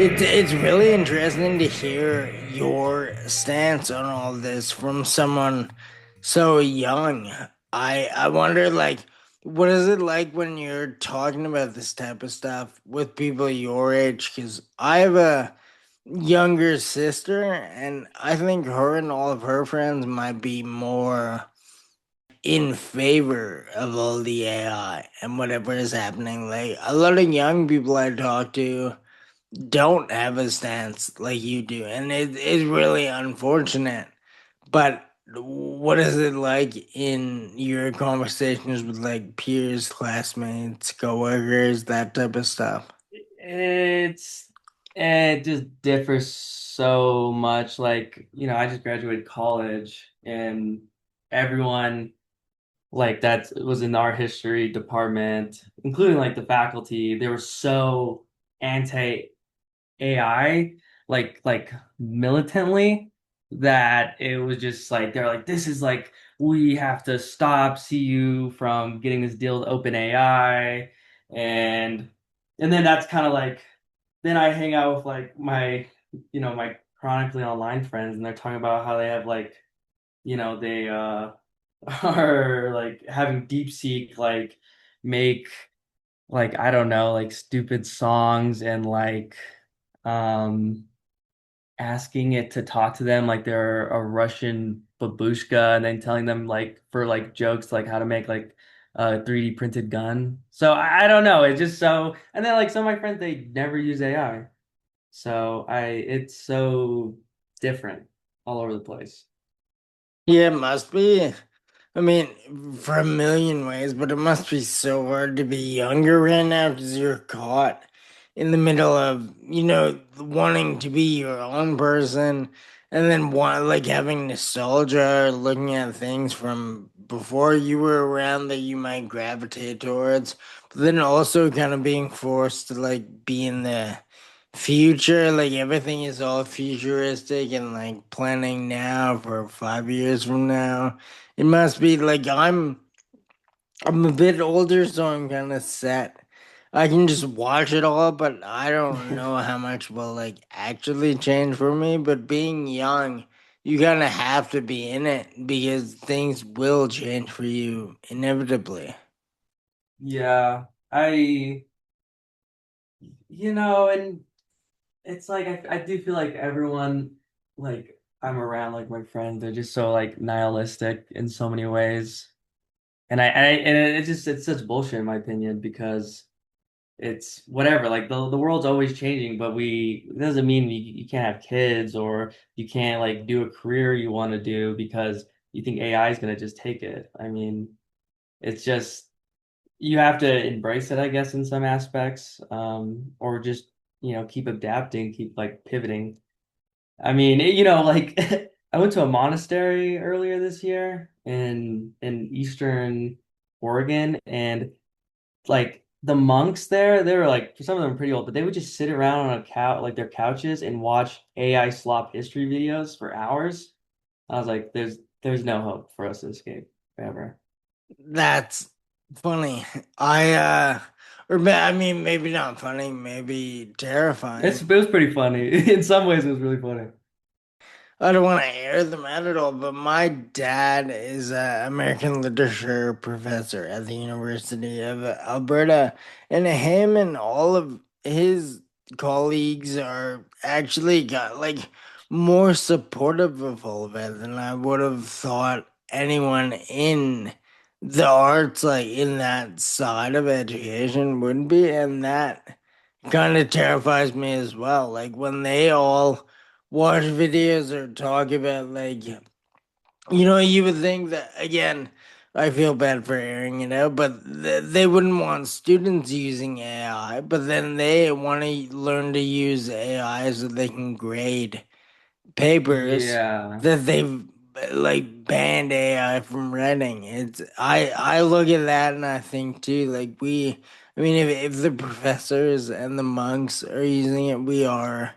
It's really interesting to hear your stance on all this from someone so young. I wonder like what is it like when you're talking about this type of stuff with people your age? Because I have a younger sister, and I think her and all of her friends might be more in favor of all the AI and whatever is happening. Like a lot of young people I talk to don't have a stance like you do, and it's really unfortunate. But what is it like in your conversations with like peers, classmates, coworkers, that type of stuff? It's it just differs so much. Like, I just graduated college and everyone that was in our history department, including like the faculty, they were so anti-AI, like militantly, that it was just like they're like, this is like we have to stop CU from getting this deal with OpenAI, and and then that's kind of like then I hang out with like my chronically online friends, and they're talking about how they have they are like having DeepSeek make I don't know, like stupid songs, and um asking it to talk to them like they're a Russian babushka, and then telling them like for like jokes like how to make like a 3D printed gun. So I don't know. It's just so, and then like some of my friends, they never use AI. So it's so different all over the place. Yeah, it must be. I mean, for a million ways, but it must be so hard to be younger right now because you're caught in the middle of, wanting to be your own person and then like having nostalgia, looking at things from before you were around that you might gravitate towards, but then also kind of being forced to like be in the future, like everything is all futuristic and like planning now for 5 years from now. It must be like I'm a bit older, so I'm kind of set. I can just watch it all, but I don't know how much will like actually change for me. But being young, you kind of have to be in it because things will change for you inevitably. Yeah, and it's like I do feel like everyone I'm around, like my friends, they're just so like nihilistic in so many ways. And it's such bullshit in my opinion, because it's whatever, like the world's always changing, but it doesn't mean you can't have kids, or you can't like do a career you want to do because you think AI is going to just take it. I mean, it's just you have to embrace it, I guess, in some aspects, or just keep adapting, keep like pivoting. I mean, like I went to a monastery earlier this year in Eastern Oregon, and like the monks there, they were like, some of them are pretty old, but they would just sit around on a couch, like their couches, and watch AI slop history videos for hours. I was like, there's no hope for us to escape ever. That's funny. I mean, maybe not funny, maybe terrifying. It was pretty funny. In some ways, it was really funny. I don't want to air them out at all, but my dad is an American literature professor at the University of Alberta, and him and all of his colleagues are actually got like more supportive of all of it than I would have thought anyone in the arts, like in that side of education, would be, and that kind of terrifies me as well. Like when they all watch videos or talk about like you would think that again. I feel bad for airing it out, but they wouldn't want students using AI, but then they want to learn to use AI so they can grade papers Yeah. that they've like banned AI from writing. I look at that and I think too, like I mean if the professors and the monks are using it, we are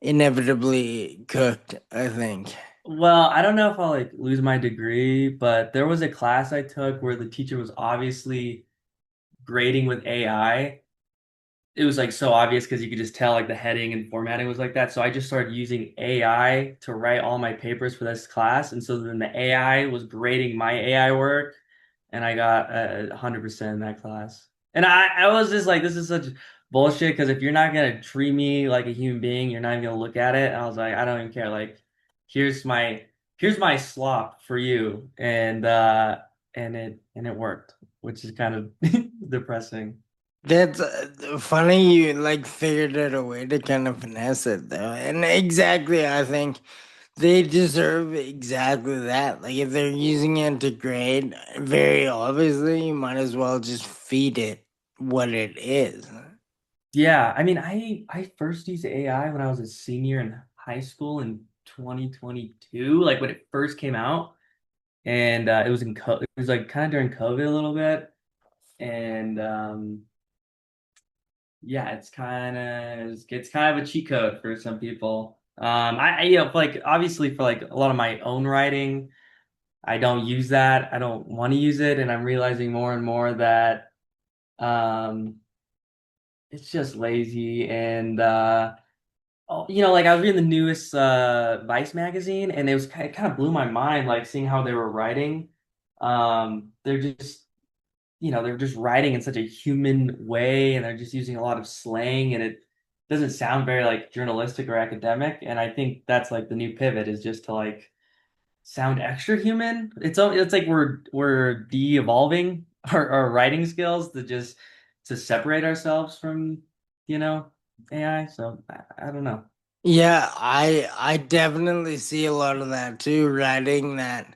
inevitably cooked, I think. Well, I don't know if I'll like lose my degree, but there was a class I took where the teacher was obviously grading with AI, it was like so obvious because you could just tell like the heading and formatting was like that. So I just started using AI to write all my papers for this class. And so then the AI was grading my AI work, and I got 100% in that class. And I was just like, this is such bullshit because if you're not gonna treat me like a human being, you're not even gonna look at it. And I was like, I don't even care. Like, here's my here's my slop for you, and it worked, which is kind of depressing. That's funny you like figured out a way to kind of finesse it though. And exactly, I think they deserve exactly that. Like if they're using it to grade, very obviously, you might as well just feed it what it is. Yeah, I mean, I first used AI when I was a senior in high school in 2022, like when it first came out, and it was it was like kind of during COVID a little bit, and yeah, it's kind of a cheat code for some people. Like obviously for like a lot of my own writing, I don't use that. I don't want to use it, and I'm realizing more and more that um it's just lazy and oh, like I was reading the newest Vice magazine, and it kind of blew my mind, like seeing how they were writing. They're just, they're just writing in such a human way, and they're just using a lot of slang, and it doesn't sound very like journalistic or academic. And I think that's like the new pivot is just to like sound extra human. It's like we're de-evolving our writing skills to separate ourselves from, you know, AI. So I don't know. Yeah, I definitely see a lot of that too. Writing that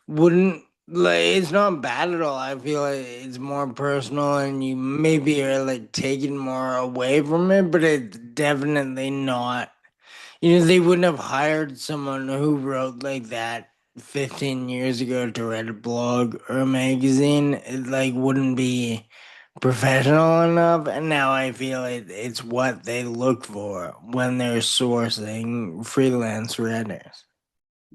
wouldn't like it's not bad at all. I feel like it's more personal and you maybe are like taking more away from it, but it's definitely not. They wouldn't have hired someone who wrote like that 15 years ago to write a blog or a magazine. It like wouldn't be professional enough, and now I feel it's what they look for when they're sourcing freelance writers.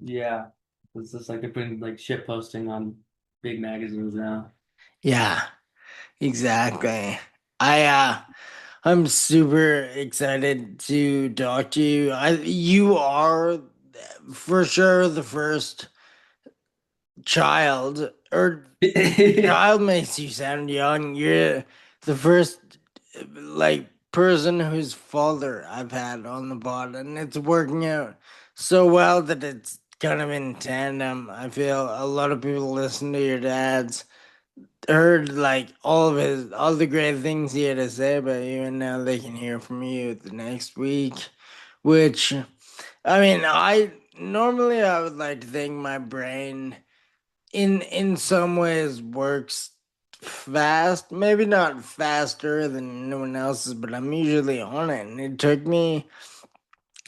Yeah. It's just like they're putting like shit posting on big magazines now. Yeah, exactly. I'm super excited to talk to you. You are for sure the first child, or child makes you sound young. You're the first like person whose father I've had on the pod, and it's working out so well that it's kind of in tandem. I feel a lot of people listen to your dad's heard like all the great things he had to say about you, and now they can hear from you the next week. Which I mean, I normally I would like to think my brain in some ways works fast, maybe not faster than anyone else's, but I'm usually on it. And it took me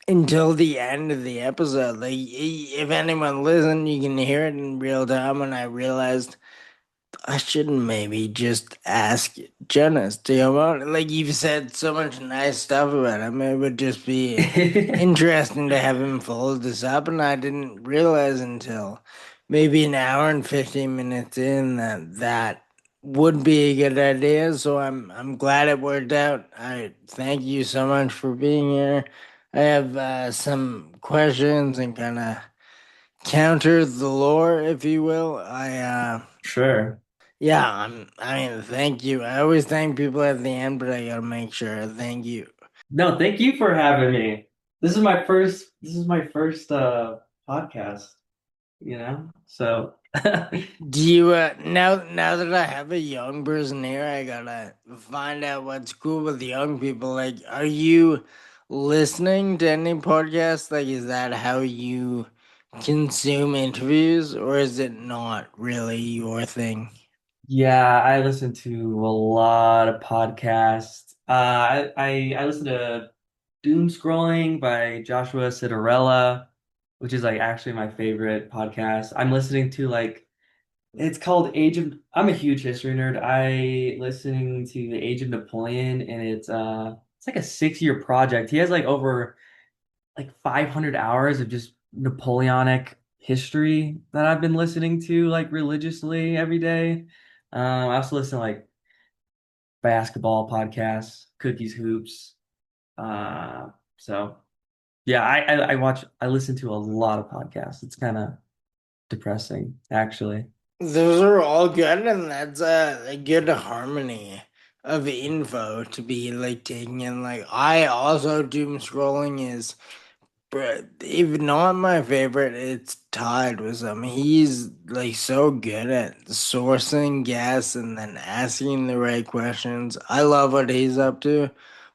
until the end of the episode. Like, if anyone listened, you can hear it in real time. And I realized I should maybe just ask Jonas to come on. Like you've said so much nice stuff about him, it would just be interesting to have him follow this up. And I didn't realize until maybe an hour and 15 minutes in that that would be a good idea. So I'm glad it worked out. I thank you so much for being here. I have some questions and kind of counter the lore, if you will. Sure. Yeah, I mean, thank you. I always thank people at the end, but I gotta make sure I thank you. No, thank you for having me. This is my first podcast, you know? So Do you now that I have a young person here, I gotta find out what's cool with young people. Like, are you listening to any podcasts? Like, is that how you consume interviews, or is it not really your thing? yeah, I listen to a lot of podcasts. I listen to Doom Scrolling by Joshua Citarella, which is like actually my favorite podcast. I'm listening to like it's called Age of I'm a huge history nerd. I listening to the Age of Napoleon, and it's like a 6 year project. He has like over like 500 hours of just Napoleonic history that I've been listening to like religiously every day. I also listen to like basketball podcasts, Cookies Hoops. Uh, so yeah, I listen to a lot of podcasts. It's kind of depressing, actually. Those are all good, and that's a good harmony of info to be like taking in. Like I also doom scrolling is, but if not my favorite, it's tied with him. He's like so good at sourcing guests and then asking the right questions. I love what he's up to,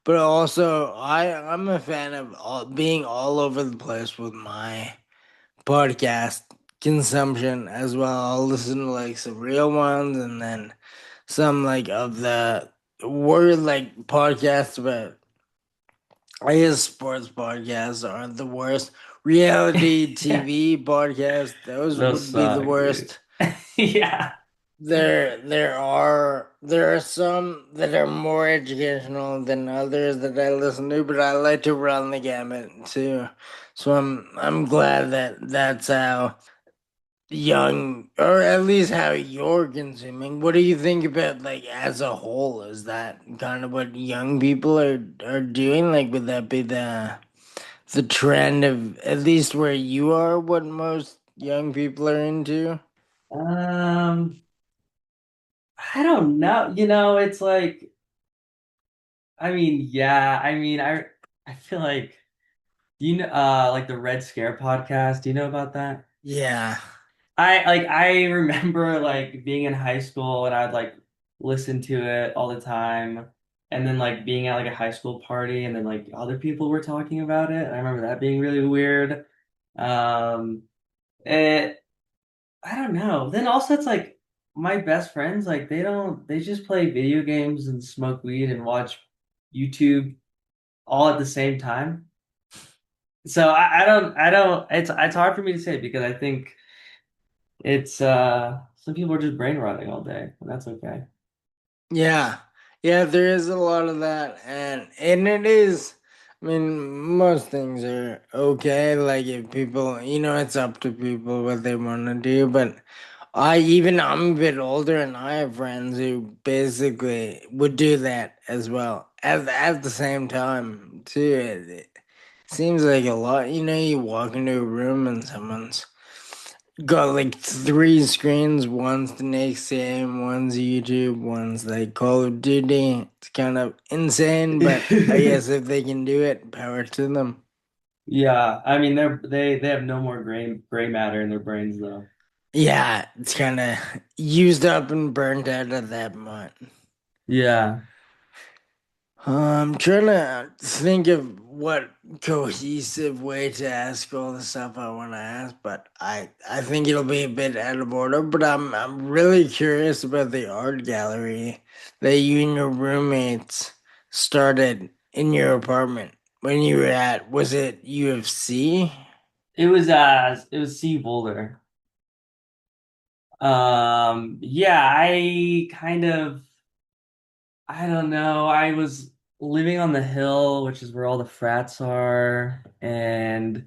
but also I'm a fan of being all over the place with my podcast consumption as well. I'll listen to like some real ones and then some like of the word like podcasts about, I guess sports podcasts are the worst. Reality TV podcasts, those Those would be the suck, dude. worst. Yeah. There are some that are more educational than others that I listen to, but I like to run the gamut too. So I'm glad that that's how young, or at least how you're consuming. What do you think about like as a whole? Is that kind of what young people are doing? Like, would that be the trend of at least where you are? What most young people are into? Um, I don't know. You know, it's like, I mean, yeah, I feel like, like the Red Scare podcast, do you know about that? Yeah, I remember like being in high school and I'd like listen to it all the time, and then like being at like a high school party and then like other people were talking about it. I remember that being really weird. Um, it I don't know. Then also it's like my best friends, like they just play video games and smoke weed and watch YouTube all at the same time. So I don't it's hard for me to say because I think it's some people are just brain rotting all day, and that's okay. yeah, yeah. There is a lot of that, and it is. I mean, most things are okay. Like if people, it's up to people what they want to do, but. I'm a bit older and I have friends who basically would do that as well at the same time too. It seems like a lot. You walk into a room and someone's got like three screens. One's the next game, one's YouTube, one's like Call of Duty. It's kind of insane, but I guess if they can do it, power to them. Yeah, I mean they have no more gray matter in their brains though. Yeah, it's kind of used up and burnt out at that point. Yeah. I'm trying to think of what cohesive way to ask all the stuff I want to ask, but I think it'll be a bit out of order. But I'm really curious about the art gallery that you and your roommates started in your apartment when you were at. Was it UFC? It was C Boulder. Yeah, I don't know. I was living on the hill, which is where all the frats are, and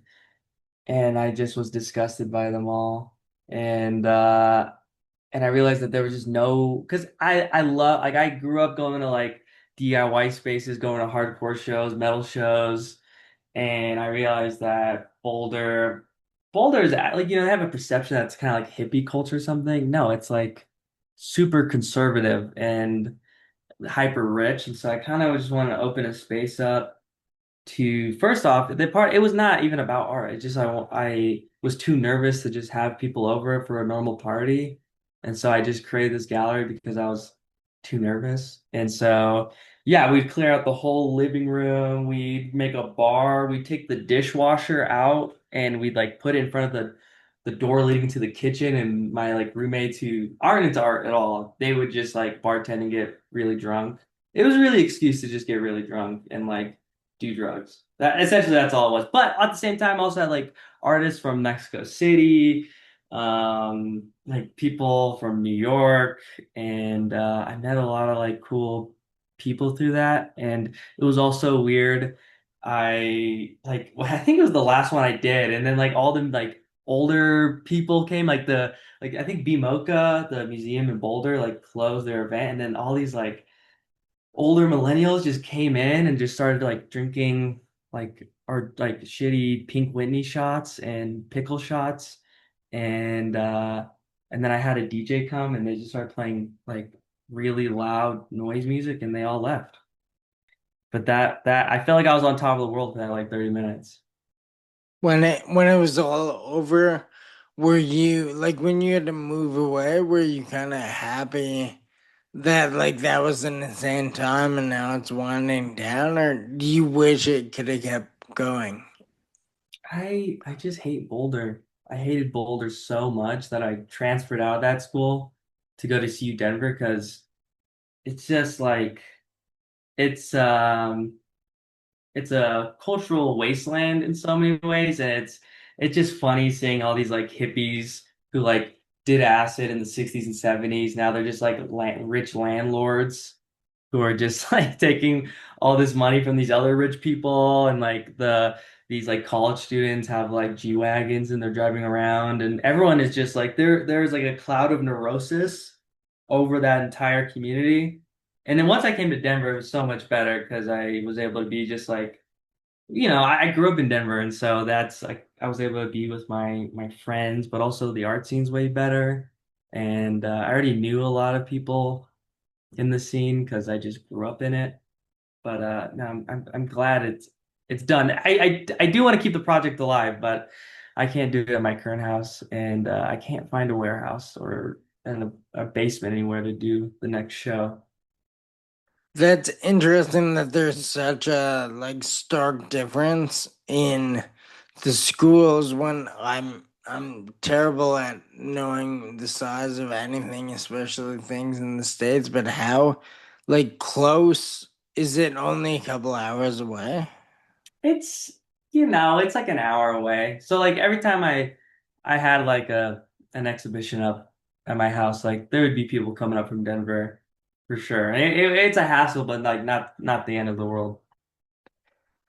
I just was disgusted by them all. And I realized that there was just no because I love like I grew up going to like DIY spaces, going to hardcore shows, metal shows, and I realized that Boulder's like they have a perception that's kind of like hippie culture or something. No, it's like super conservative and hyper rich, and so I kind of just wanted to open a space up to first off the part it was not even about art. It just I was too nervous to just have people over for a normal party, and so I just created this gallery because I was too nervous. And so yeah, we'd clear out the whole living room, we'd make a bar, we'd take the dishwasher out and we'd like put it in front of the door leading to the kitchen, and my like roommates who aren't into art at all, they would just like bartend and get really drunk. It was really an excuse to just get really drunk and like do drugs. That essentially that's all it was. But at the same time, I also had like artists from Mexico City, like people from New York, and I met a lot of like cool people through that. And it was also weird. I think it was the last one I did, and then like all them like older people came, like I think BMocha, the museum in Boulder, like closed their event, and then all these like older millennials just came in and just started like drinking like shitty Pink Whitney shots and pickle shots and then I had a DJ come and they just started playing like really loud noise music and they all left. But that I felt like I was on top of the world for that like 30 minutes. When it was all over, were you like when you had to move away, were you kind of happy that like that was an insane time and now it's winding down, or do you wish it could have kept going? I just hate Boulder. I hated Boulder so much that I transferred out of that school to go to CU Denver because it's just like it's um it's a cultural wasteland in so many ways, and it's just funny seeing all these like hippies who like did acid in the 60s and 70s. Now they're just like rich landlords who are just like taking all this money from these other rich people, and like these like college students have like G-Wagons and they're driving around, and everyone is just like there's like a cloud of neurosis over that entire community. And then once I came to Denver, it was so much better because I was able to be just like, I grew up in Denver, and so that's like I was able to be with my friends, but also the art scene's way better. And I already knew a lot of people in the scene because I just grew up in it. But no, I'm glad it's done. I do want to keep the project alive, but I can't do it at my current house, and I can't find a warehouse or a basement anywhere to do the next show. That's interesting that there's such a like stark difference in the schools when I'm terrible at knowing the size of anything, especially things in the States, but how like close is it only a couple hours away? It's it's like an hour away. So like every time I had like a an exhibition up at my house, like there would be people coming up from Denver for sure. And it's a hassle, but like not the end of the world.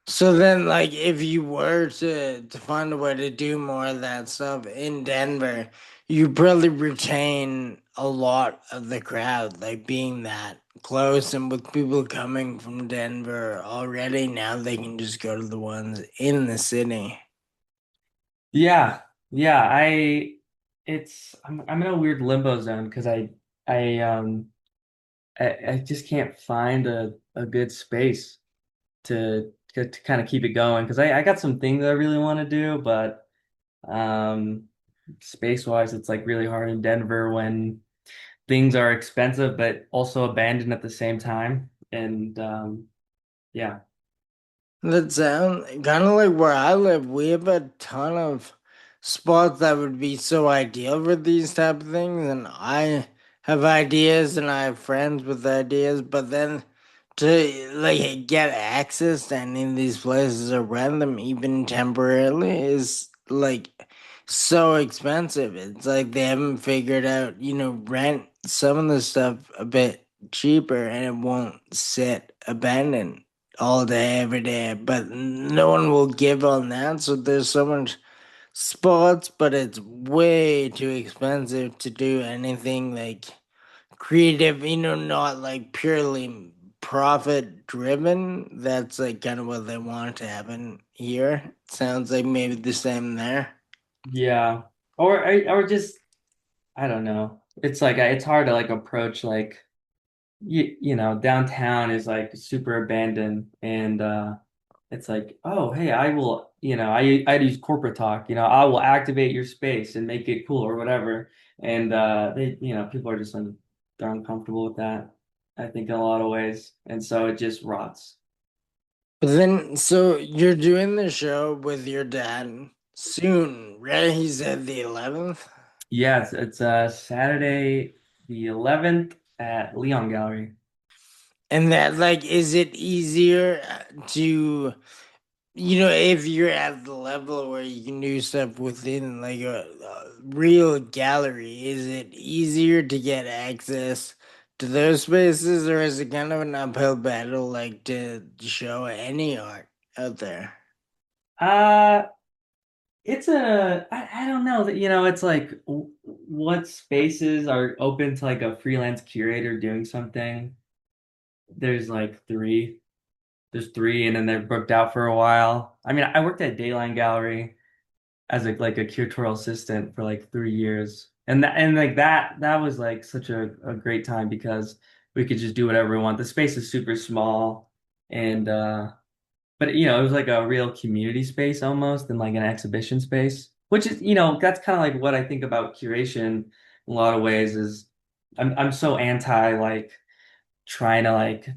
So then, like, if you were to find a way to do more of that stuff in Denver, you probably retain a lot of the crowd, like being that close, and with people coming from Denver already, now they can just go to the ones in the city. Yeah. Yeah, I'm in a weird limbo zone because I I just can't find a good space to kind of keep it going because I got some things I really want to do, but um space wise it's like really hard in Denver when things are expensive but also abandoned at the same time. And yeah. That sound kind of like where I live. We have a ton of spots that would be so ideal for these type of things, and I have ideas and I have friends with ideas, but then to like get access to any of these places or rent them even temporarily is like so expensive. It's like they haven't figured out, rent some of the stuff a bit cheaper and it won't sit abandoned all day, every day. But no one will give on that. So there's so much spots, but it's way too expensive to do anything like creative, not like purely profit driven. That's like kind of what they want to happen here. Sounds like maybe the same there. Yeah. Or just I don't know. It's like it's hard to like approach like downtown is like super abandoned and it's like, oh, hey, I will, I use corporate talk, I will activate your space and make it cool or whatever. And people are just they're uncomfortable with that, I think in a lot of ways. And so it just rots. But then, so you're doing the show with your dad soon, right? He said the 11th. Yeah, it's Saturday the 11th at Leon Gallery. And that, like, is it easier to, if you're at the level where you can do stuff within like a real gallery, is it easier to get access to those spaces, or is it kind of an uphill battle, like to show any art out there? Uh I don't know that, it's like what spaces are open to like a freelance curator doing something. there's like three. There's three, and then they're booked out for a while. I mean, I worked at Dayline Gallery as a curatorial assistant for like 3 years. And like that was like such a great time because we could just do whatever we want. The space is super small and but it was like a real community space almost and like an exhibition space, which is, that's kind of like what I think about curation in a lot of ways is I'm so anti like trying to like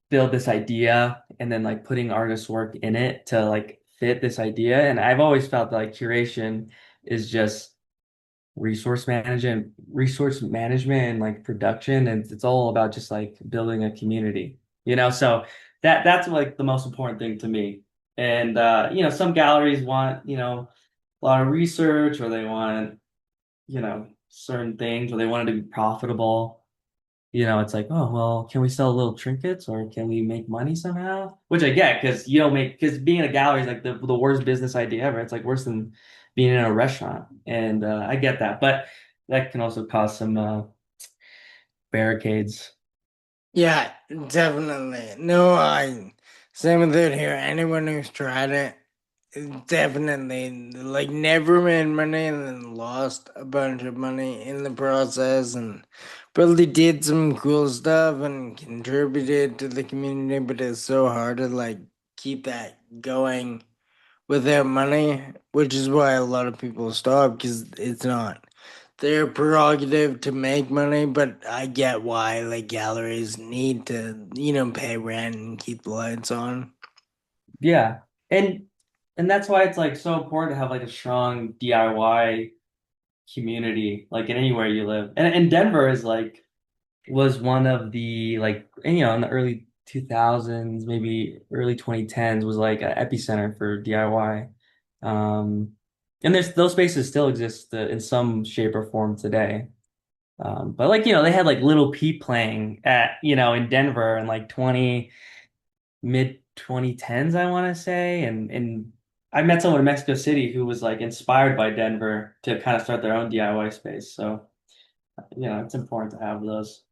build this idea and then like putting artist work in it to like fit this idea. And I've always felt that like curation is just resource management and like production. And it's all about just like building a community, So that's like the most important thing to me. And some galleries want, a lot of research or they want, certain things or they want it to be profitable. It's like, oh, well, can we sell little trinkets or can we make money somehow? Which I get because you don't make, because being in a gallery is like the worst business idea ever. It's like worse than being in a restaurant. And I get that. But that can also cause some barricades. Yeah, definitely. No, I same with it here. Anyone who's tried it, definitely like never made money and then lost a bunch of money in the process and probably did some cool stuff and contributed to the community, but it's so hard to like keep that going without money, which is why a lot of people stop because it's not their prerogative to make money. But I get why like galleries need to, pay rent and keep the lights on. Yeah. And and that's why it's like so important to have like a strong DIY community, like in anywhere you live. And Denver is like was one of the like in the early 2000s, maybe early 2010s was like an epicenter for DIY. And there's those spaces still exist in some shape or form today. But like they had like Little Peep playing at in Denver in like 20 mid 2010s I want to say and I met someone in Mexico City who was like inspired by Denver to kind of start their own DIY space. So it's important to have those.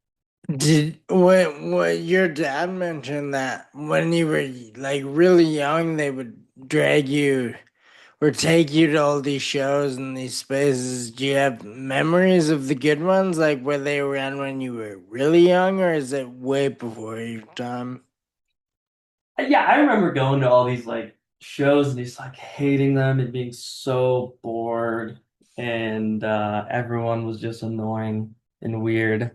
Did what your dad mentioned that when you were like really young, they would drag you or take you to all these shows and these spaces. Do you have memories of the good ones? Like were they around when you were really young, or is it way before your time? Yeah, I remember going to all these like shows and just like hating them and being so bored and everyone was just annoying and weird.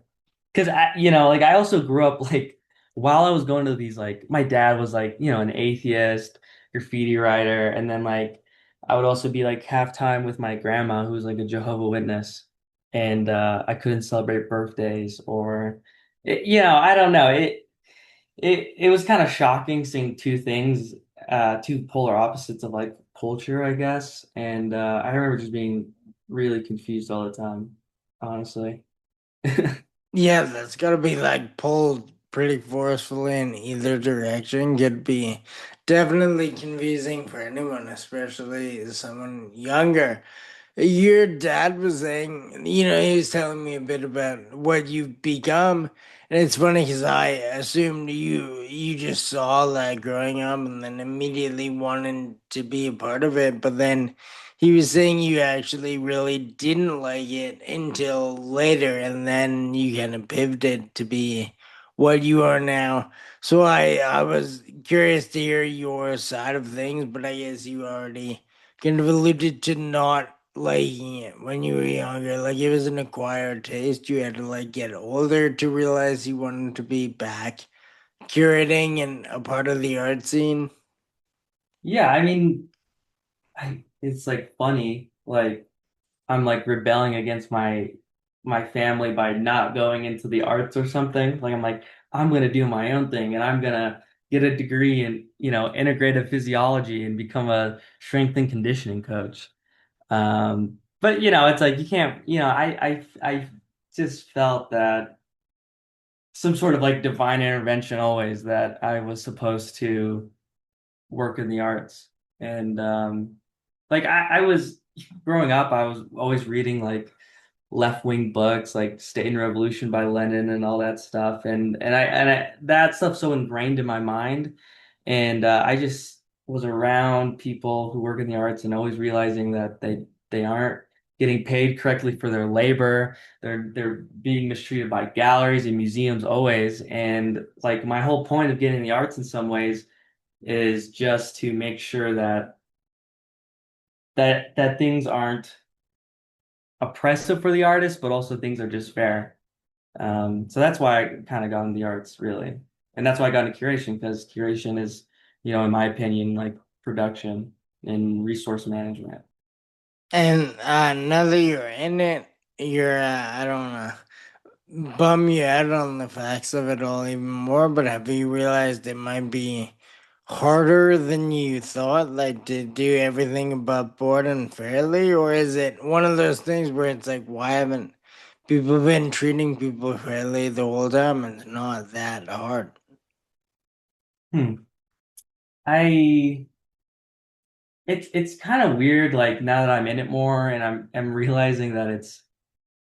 Because like I also grew up like while I was going to these like my dad was like, an atheist, graffiti writer, and then like I would also be like halftime with my grandma who's like a Jehovah Witness and I couldn't celebrate birthdays or I don't know. It was kind of shocking seeing two things, two polar opposites of like culture, I guess. And I remember just being really confused all the time, honestly. Yeah, that's gotta be like pulled pretty forcefully in either direction. Could be definitely confusing for anyone, especially someone younger. Your dad was saying, he was telling me a bit about what you've become, and it's funny because I assumed you just saw that growing up and then immediately wanted to be a part of it, but then he was saying you actually really didn't like it until later, and then you kind of pivoted to be what you are now. So I was curious to hear your side of things, but I guess you already kind of alluded to not liking it when you were younger. Like it was an acquired taste. You had to like get older to realize you wanted to be back curating and a part of the art scene. Yeah, I mean, it's like funny, like I'm like rebelling against my family by not going into the arts or something. Like I'm like, I'm gonna do my own thing and I'm gonna get a degree in, integrative physiology and become a strength and conditioning coach. But it's like you can't, I just felt that some sort of like divine intervention always that I was supposed to work in the arts. And like I was growing up, I was always reading like left-wing books like State and Revolution by Lenin and all that stuff. And that stuff's so ingrained in my mind. And I just was around people who work in the arts and always realizing that they aren't getting paid correctly for their labor. They're being mistreated by galleries and museums always. And like my whole point of getting the arts in some ways is just to make sure that things aren't oppressive for the artist, but also things are just fair. So that's why I kind of got into the arts, really. And that's why I got into curation, because curation is, in my opinion, like production and resource management. And now that you're in it, you're I don't know, bum you out on the facts of it all even more, but have you realized it might be harder than you thought, like to do everything above board and fairly? Or is it one of those things where it's like, why haven't people been treating people fairly the whole time? And it's not that hard. Hmm. I it's kind of weird, like now that I'm in it more and I'm realizing that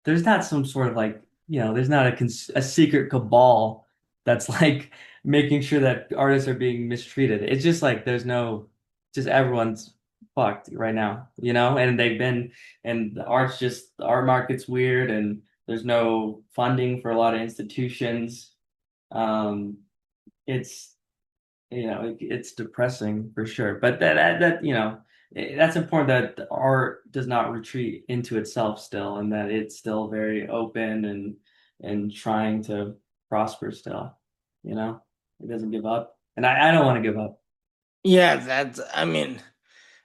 there's not some sort of like, there's not a secret cabal that's like making sure that artists are being mistreated. It's just like just everyone's fucked right now, and and the art market's weird and there's no funding for a lot of institutions. Um, it's it's depressing for sure. But that's important that the art does not retreat into itself still, and that it's still very open and trying to prosper still. You know, it doesn't give up, and I don't want to give up. Yeah, I mean,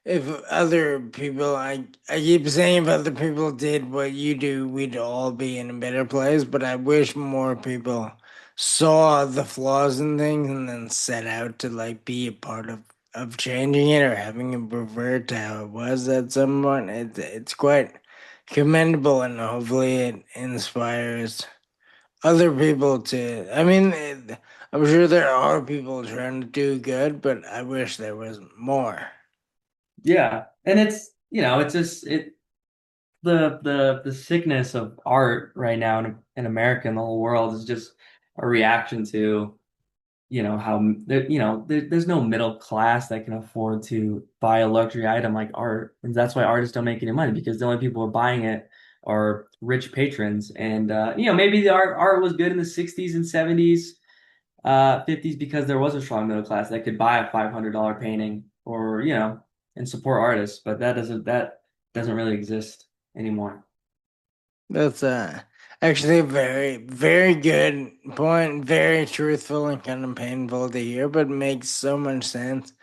if other people, I keep saying if other people did what you do, we'd all be in a better place. But I wish more people saw the flaws in things and then set out to like be a part of changing it or having it revert to how it was at some point. It's quite commendable, and hopefully it inspires other people to. I mean, I'm sure there are people trying to do good, but I wish there was more. Yeah, and it's just the sickness of art right now in America and the whole world is just a reaction to how there's no middle class that can afford to buy a luxury item like art, and that's why artists don't make any money because the only people who are buying it are rich patrons. And maybe the art was good in the 60s and 70s, 50s because there was a strong middle class that could buy a $500 painting or and support artists, but that doesn't really exist anymore. That's actually a very, very good point. Very truthful and kind of painful to hear, but makes so much sense.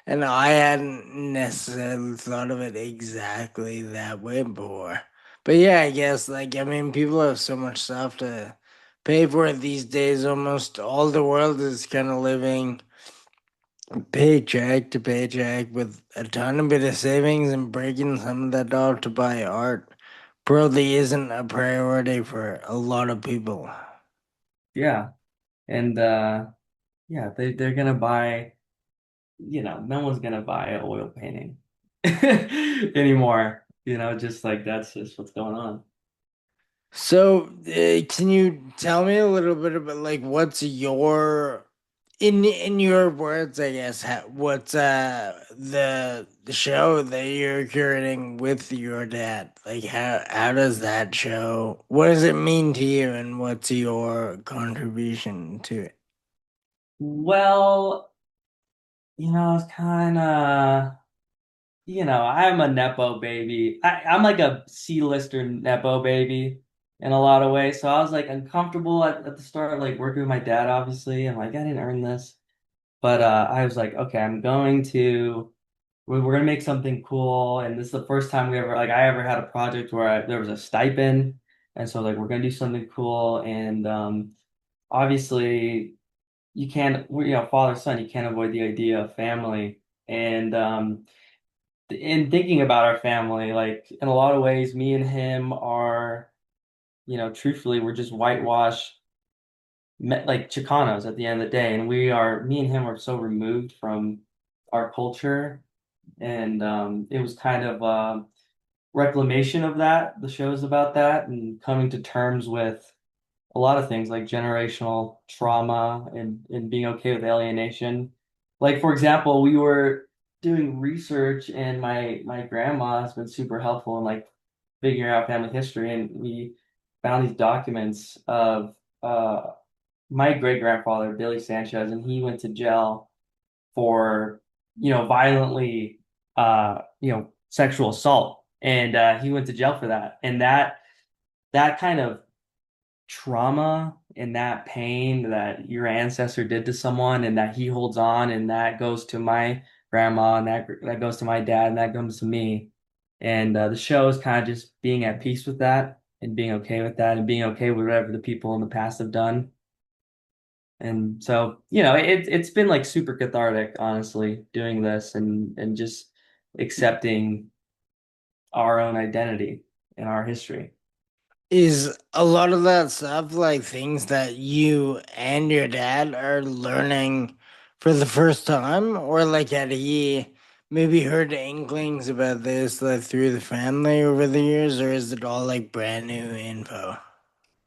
And I hadn't necessarily thought of it exactly that way before. But yeah, I guess, like, I mean, people have so much stuff to pay for these days. Almost all the world is kind of living paycheck to paycheck with a ton bit of savings, and breaking some of that off to buy art probably isn't a priority for a lot of people. Yeah, and yeah, they're gonna buy. No one's gonna buy an oil painting anymore. Just like that's just what's going on. So, can you tell me a little bit about like what's your in your words, I guess, what's the show that you're curating with your dad? Like how does that show? What does it mean to you, and what's your contribution to it? Well, it's kind of, I'm a Nepo baby. I'm like a C-lister Nepo baby in a lot of ways. So I was like uncomfortable at the start, like working with my dad, obviously. I'm like, I didn't earn this. But I was like, okay, we're gonna make something cool. And this is the first time I ever had a project where there was a stipend. And so like, we're gonna do something cool. And obviously you can't, father, son, you can't avoid the idea of family. And in thinking about our family, like in a lot of ways, me and him are, truthfully, we're just whitewashed, like Chicanos at the end of the day. And me and him are so removed from our culture. And it was kind of reclamation of that. The show is about that and coming to terms with a lot of things like generational trauma and being okay with alienation. Like for example, we were doing research and my grandma has been super helpful in like figuring out family history and we found these documents of my great grandfather, Billy Sanchez, and he went to jail for, violently sexual assault. And he went to jail for that. And that kind of trauma and that pain that your ancestor did to someone and that he holds on and that goes to my grandma and that goes to my dad and that comes to me. And the show is kind of just being at peace with that and being okay with that and being okay with whatever the people in the past have done. And so, it's been like super cathartic, honestly, doing this and just accepting our own identity and our history. Is a lot of that stuff like things that you and your dad are learning for the first time, or like had he maybe heard inklings about this like through the family over the years, or is it all like brand new info?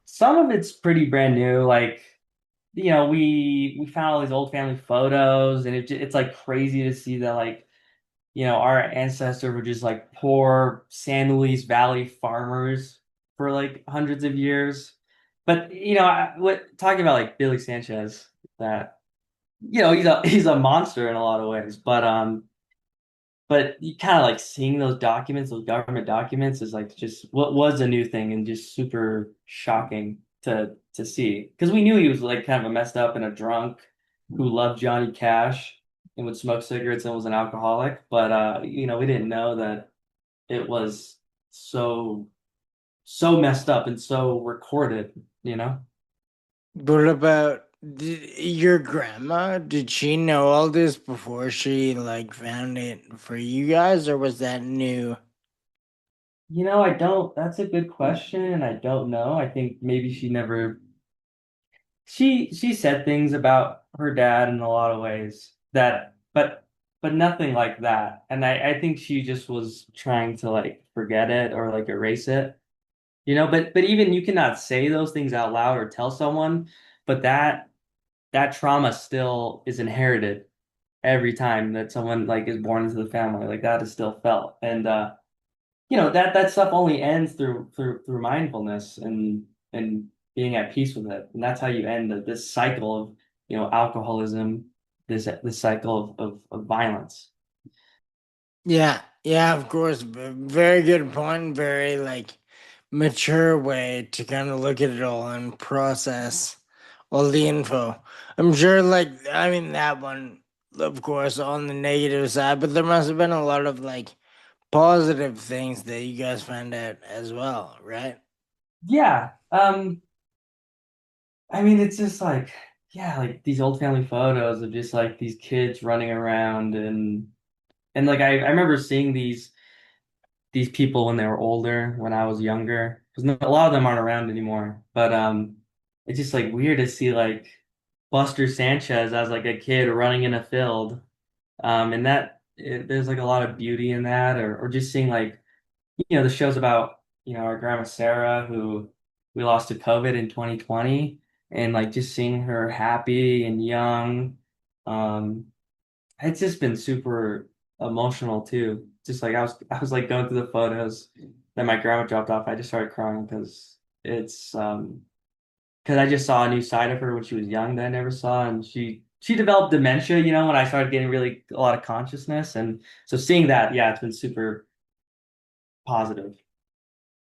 Some of it's pretty brand new, like we found all these old family photos, and it's like crazy to see that like our ancestors were just like poor San Luis Valley farmers for like hundreds of years. But what talking about like Billy Sanchez, that he's a monster in a lot of ways, but you kind of like seeing those documents, those government documents, is like just what was a new thing and just super shocking to see. Because we knew he was like kind of a messed up and a drunk who loved Johnny Cash and would smoke cigarettes and was an alcoholic. But we didn't know that it was so so messed up and so recorded, you know? What about your grandma? Did she know all this before she like found it for you guys, or was that new? I don't, that's a good question. I don't know. I think maybe she never she said things about her dad in a lot of ways that but nothing like that. And I think she just was trying to like forget it or like erase it. But even you cannot say those things out loud or tell someone, but that trauma still is inherited every time that someone like is born into the family. Like that is still felt. And that stuff only ends through mindfulness and being at peace with it, and that's how you end this cycle of alcoholism, this cycle of violence. Yeah, yeah, of course. Very good point. Very like mature way to kind of look at it all and process all the info. I'm sure, like, I mean, that one, of course, on the negative side, but there must have been a lot of like positive things that you guys found out as well, right? Yeah, I mean it's just like yeah, like these old family photos of just like these kids running around and like I remember seeing these people when they were older, when I was younger, because a lot of them aren't around anymore. But it's just like weird to see like Buster Sanchez as like a kid running in a field, and there's like a lot of beauty in that, or just seeing like the shows about our grandma Sarah who we lost to COVID in 2020, and like just seeing her happy and young. Um, it's just been super emotional too. Just like I was like going through the photos that my grandma dropped off. I just started crying because I just saw a new side of her when she was young that I never saw, and she developed dementia, when I started getting really a lot of consciousness, and so seeing that, yeah, it's been super positive.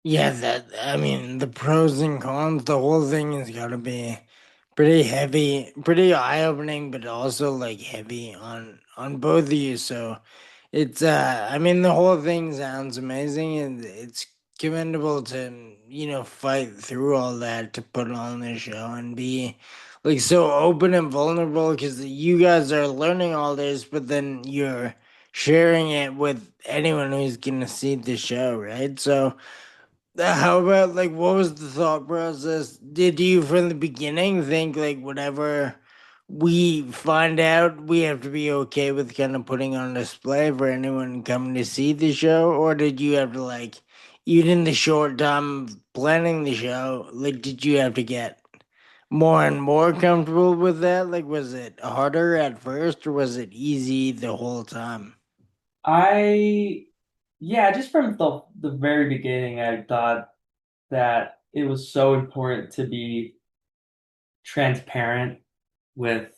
Yeah, that I mean the pros and cons, the whole thing is gotta be pretty heavy, pretty eye-opening, but also like heavy on both of you. So it's I mean the whole thing sounds amazing and it's commendable to, fight through all that to put on the show and be like so open and vulnerable because you guys are learning all this, but then you're sharing it with anyone who's gonna see the show, right? So how about like what was the thought process? Did you from the beginning think like whatever we find out we have to be okay with kind of putting on display for anyone coming to see the show, or did you have to like, even in the short time of planning the show, like, did you have to get more and more comfortable with that? Like, was it harder at first, or was it easy the whole time? I Yeah, just from the very beginning, I thought that it was so important to be transparent with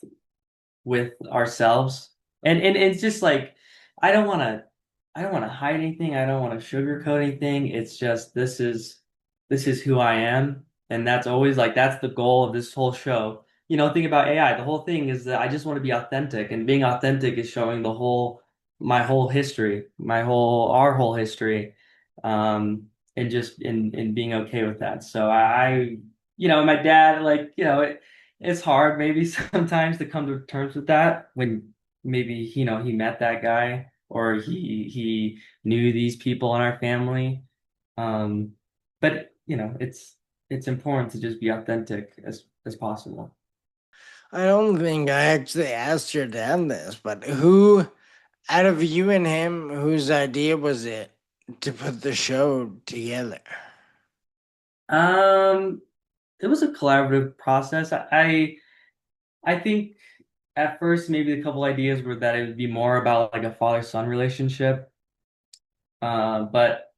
ourselves. And it's just like I don't want to hide anything. I don't want to sugarcoat anything. It's just this is who I am. And that's always like that's the goal of this whole show. You know, think about AI. The whole thing is that I just want to be authentic. And being authentic is showing the whole my whole history, our whole history. And just in being okay with that. So you know, my dad, like, you know, it's hard maybe sometimes to come to terms with that when maybe you know he met that guy or he knew these people in our family. Um, but you know it's important to just be authentic as possible. I don't think I actually asked your dad this, but who, out of you and him, whose idea was it to put the show together? Um, it was a collaborative process. I think at first maybe a couple ideas were that it would be more about like a father-son relationship. But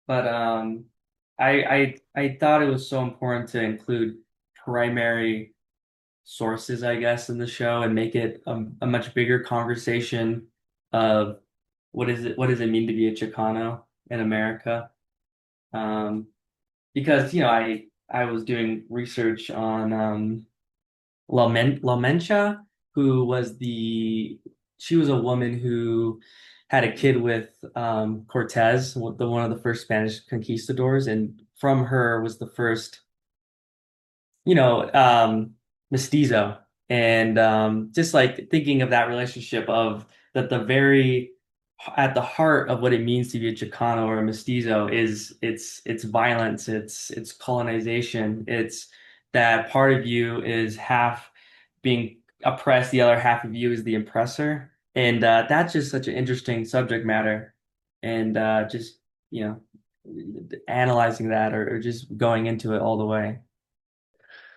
I thought it was so important to include primary sources, I guess, in the show and make it a much bigger conversation of what does it mean to be a Chicano in America? Um, because you know I was doing research on La Mencha, who was she was a woman who had a kid with Cortez, one of the first Spanish conquistadors, and from her was the first, you know, mestizo. And just like thinking of that relationship of that the very at the heart of what it means to be a Chicano or a mestizo is it's violence, it's colonization, it's that part of you is half being oppressed, the other half of you is the oppressor. And that's just such an interesting subject matter. And just, you know, analyzing that or just going into it all the way.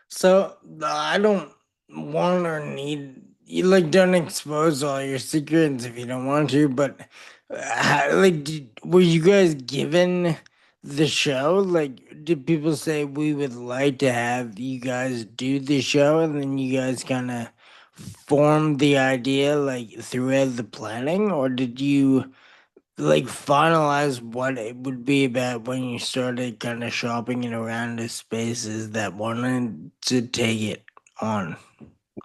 So I don't want or need you, like, don't expose all your secrets if you don't want to, but like, were you guys given the show? Like, did people say we would like to have you guys do the show, and then you guys kind of formed the idea like throughout the planning, or did you like finalize what it would be about when you started kind of shopping it around the spaces that wanted to take it on?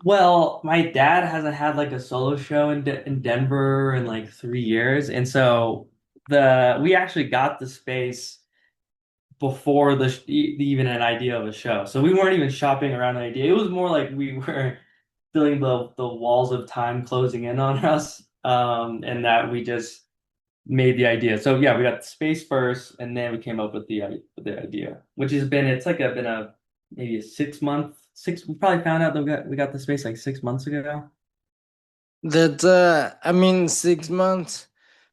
Well, my dad hasn't had like a solo show in Denver in like 3 years, and so the we actually got the space before even an idea of a show. So we weren't even shopping around an idea. It was more like we were feeling the walls of time closing in on us, and that we just made the idea. So yeah, we got the space first, and then we came up with with the idea, which has been it's like been a maybe a 6 month six. We probably found out that we got the space like 6 months ago. That I mean, 6 months.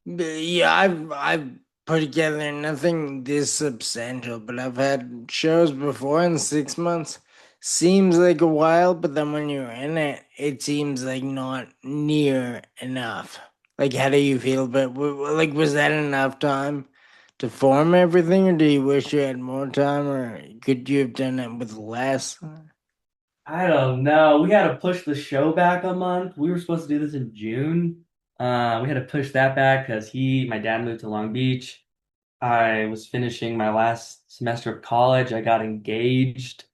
Yeah, I've put together nothing this substantial, but I've had shows before, and 6 months seems like a while, but then when you're in it, it seems like not near enough. Like, how do you feel? But like, was that enough time to form everything, or do you wish you had more time, or could you have done it with less? I don't know. We had to push the show back a month. We were supposed to do this in June. We had to push that back because my dad moved to Long Beach. I was finishing my last semester of college. I got engaged.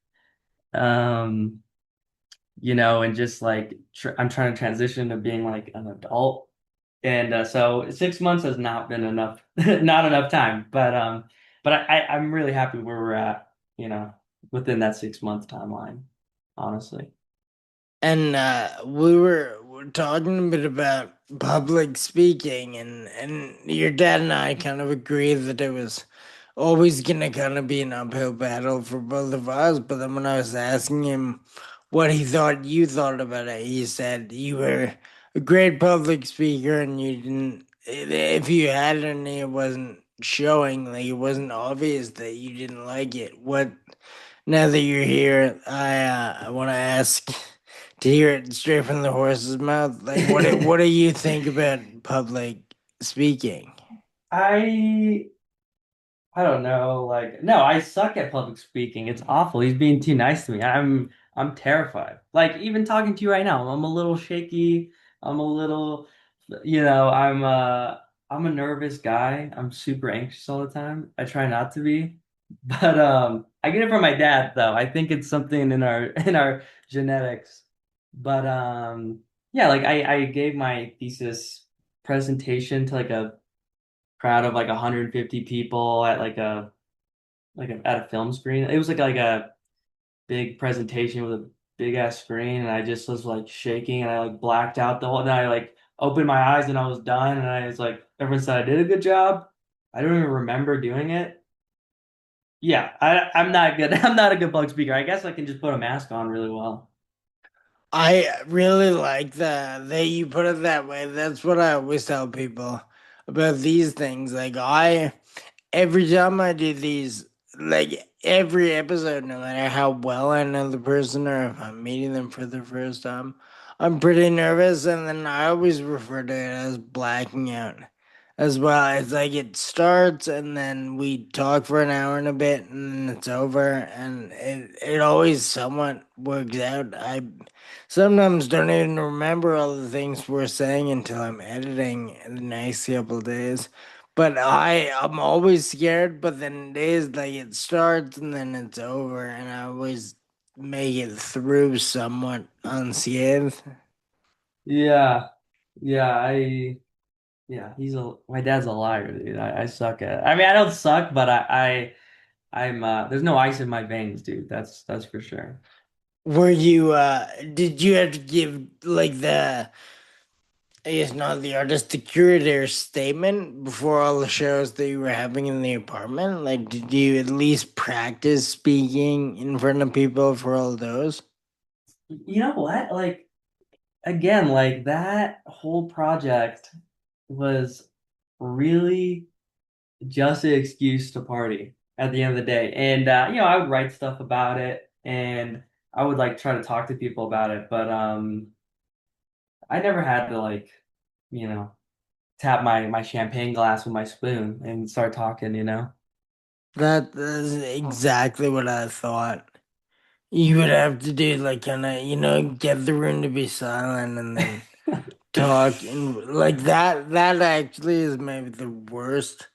Um, you know, and just like I'm trying to transition to being like an adult. And so 6 months has not been enough, not enough time. But I'm really happy where we're at, you know, within that 6 month timeline, honestly. And we're talking a bit about public speaking, and your dad and I kind of agreed that it was always gonna kind of be an uphill battle for both of us. But then when I was asking him what he thought you thought about it. He said you were a great public speaker and you didn't, if you had any, it wasn't showing, like it wasn't obvious that you didn't like it. What, now that you're here, I want to ask to hear it straight from the horse's mouth. Like, what do you think about public speaking? I I don't know, like no, I suck at public speaking. It's awful. He's being too nice to me. I'm terrified. Like even talking to you right now, I'm a little shaky. I'm a little, I'm a nervous guy. I'm super anxious all the time. I try not to be. But I get it from my dad though. I think it's something in our in our genetics. But yeah, like I gave my thesis presentation to like a crowd of like 150 people at at a film screen. It was like a big presentation with a big ass screen, and I just was like shaking, and I like blacked out the whole. And I like opened my eyes, and I was done, and I was like, everyone said I did a good job. I don't even remember doing it. Yeah, I'm not good. I'm not a good public speaker. I guess I can just put a mask on really well. I really like that you put it that way. That's what I always tell people about these things. Like every time I do these, like every episode, no matter how well I know the person or if I'm meeting them for the first time, I'm pretty nervous, and then I always refer to it as blacking out as well. It's like it starts, and then we talk for an hour and a bit, and then it's over, and it always somewhat works out. I sometimes don't even remember all the things we're saying until I'm editing the next couple of days. But I'm always scared, but then it is like it starts and then it's over, and I always make it through somewhat unscathed. Yeah, yeah, yeah. My dad's a liar, dude. I suck at. I mean, I don't suck, but I'm there's no ice in my veins, dude. That's for sure. Were you did you have to give like the, I guess not the artist, the curator statement before all the shows that you were having in the apartment? Like did you at least practice speaking in front of people for all those? You know what? Like again, like that whole project was really just an excuse to party at the end of the day. And I would write stuff about it and I would like try to talk to people about it, but I never had to like, you know, tap my champagne glass with my spoon and start talking. That is exactly what I thought. You would have to do like kind of, get the room to be silent and then talk, and like that actually is maybe the worst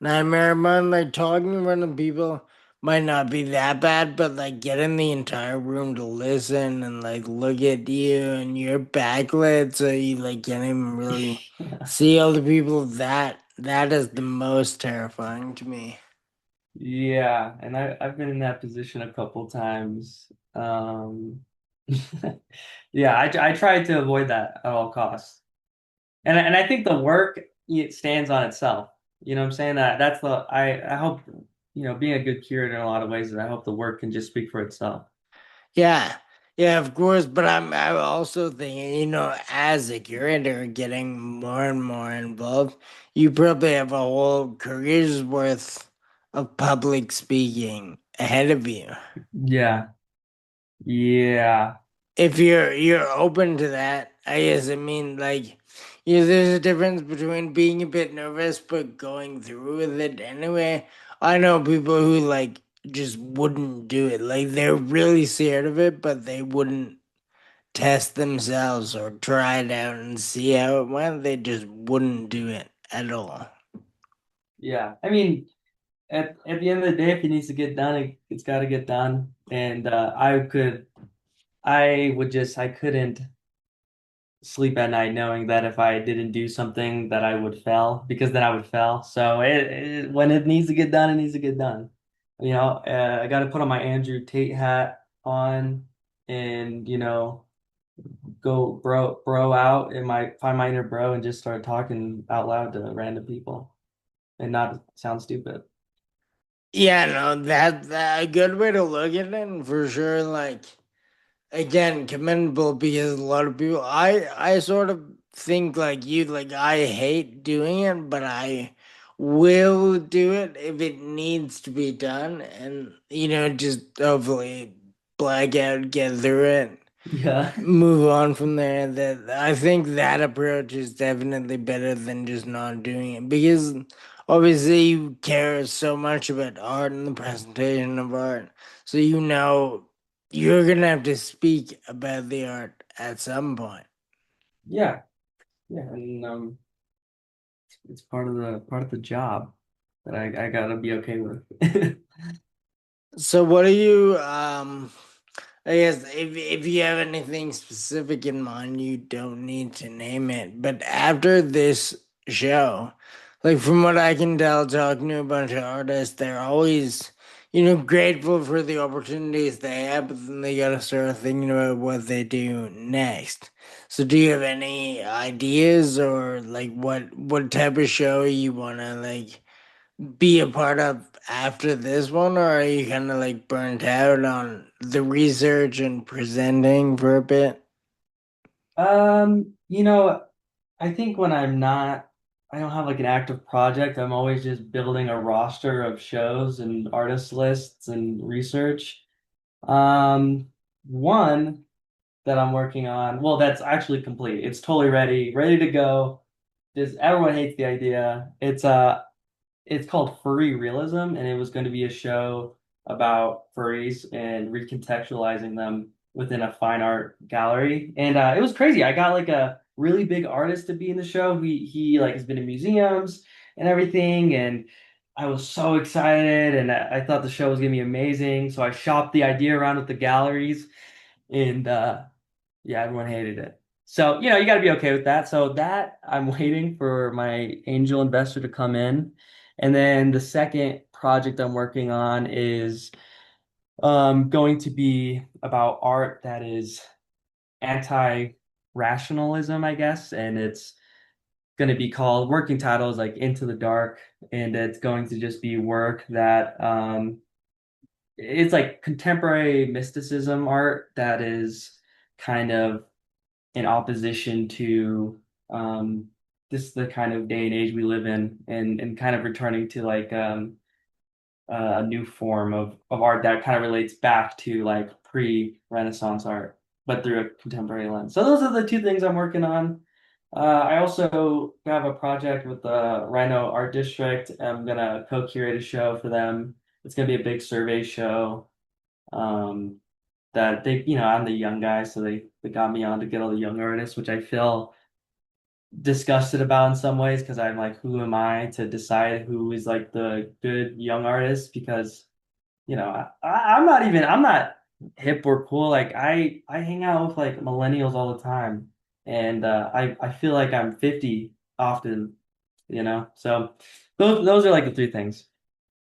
nightmare of mine. Like talking in front of people might not be that bad, but like getting the entire room to listen and like look at you and you're backlit so you like can't even really see all the people, that is the most terrifying to me. Yeah, and I've been in that position a couple times. Yeah, I try to avoid that at all costs. And I think the work it stands on itself. You know what I'm saying? That's the I hope being a good curator in a lot of ways is I hope the work can just speak for itself. Yeah, yeah, of course. But I'm also thinking, as a curator, getting more and more involved, you probably have a whole career's worth of public speaking ahead of you. Yeah. Yeah. If you're open to that, I guess. I mean, like, there's a difference between being a bit nervous but going through with it anyway. I know people who like just wouldn't do it. Like they're really scared of it, but they wouldn't test themselves or try it out and see how it went. They just wouldn't do it at all. Yeah. I mean, at the end of the day, if it needs to get done, it's got to get done. And I couldn't sleep at night knowing that if I didn't do something that I would fail because then I would fail. So when it needs to get done, it needs to get done. I got to put on my Andrew Tate hat on and go bro out and find my inner bro and just start talking out loud to random people and not sound stupid. Yeah, no, that a good way to look at it, and for sure. Like, again, commendable because a lot of people I sort of think like you, like I hate doing it, but I will do it if it needs to be done, and just hopefully black out, get through it, Yeah. move on from there. That I think that approach is definitely better than just not doing it, because obviously you care so much about art and the presentation of art, so you're gonna have to speak about the art at some point. Yeah. Yeah. And it's part of the job that I gotta be okay with. So what do you I guess if you have anything specific in mind, you don't need to name it. But after this show, like from what I can tell, talking to a bunch of artists, they're always, grateful for the opportunities they have, but then they gotta start thinking about what they do next. So do you have any ideas, or like what type of show you wanna like be a part of after this one, or are you kind of like burnt out on the research and presenting for a bit? You know, I think when I don't have like an active project, I'm always just building a roster of shows and artist lists and research. Um, One that I'm working on, well, that's actually complete. It's totally ready to go. Just everyone hates the idea. It's called Furry Realism, and it was going to be a show about furries and recontextualizing them within a fine art gallery. And it was crazy. I got like a really big artist to be in the show. He like has been in museums and everything, and I was so excited, and I thought the show was gonna be amazing. So I shopped the idea around with the galleries, and yeah, everyone hated it. So, you got to be okay with that. So that I'm waiting for my angel investor to come in. And then the second project I'm working on is going to be about art that is anti-rationalism, I guess. And it's going to be called, working title is like Into the Dark. And it's going to just be work that it's like contemporary mysticism art that is kind of in opposition to this the kind of day and age we live in, and kind of returning to like a new form of art that kind of relates back to like pre-Renaissance art, but through a contemporary lens. So those are the two things I'm working on. I also have a project with the Rhino Art District. I'm gonna co-curate a show for them. It's gonna be a big survey show. Um, that I'm the young guy, so they got me on to get all the young artists, which I feel disgusted about in some ways because I'm like, who am I to decide who is like the good young artist? Because I'm not hip or cool. Like I hang out with like millennials all the time, and I feel like I'm 50 often, So those are like the three things.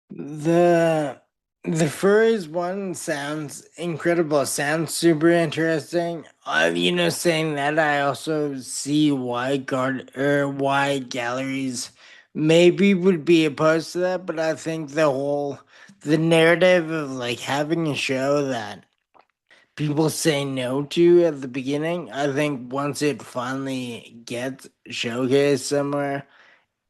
The the furries one sounds incredible. Sounds super interesting. Saying that, I also see why galleries maybe would be opposed to that, but I think the narrative of like having a show that people say no to at the beginning, I think once it finally gets showcased somewhere,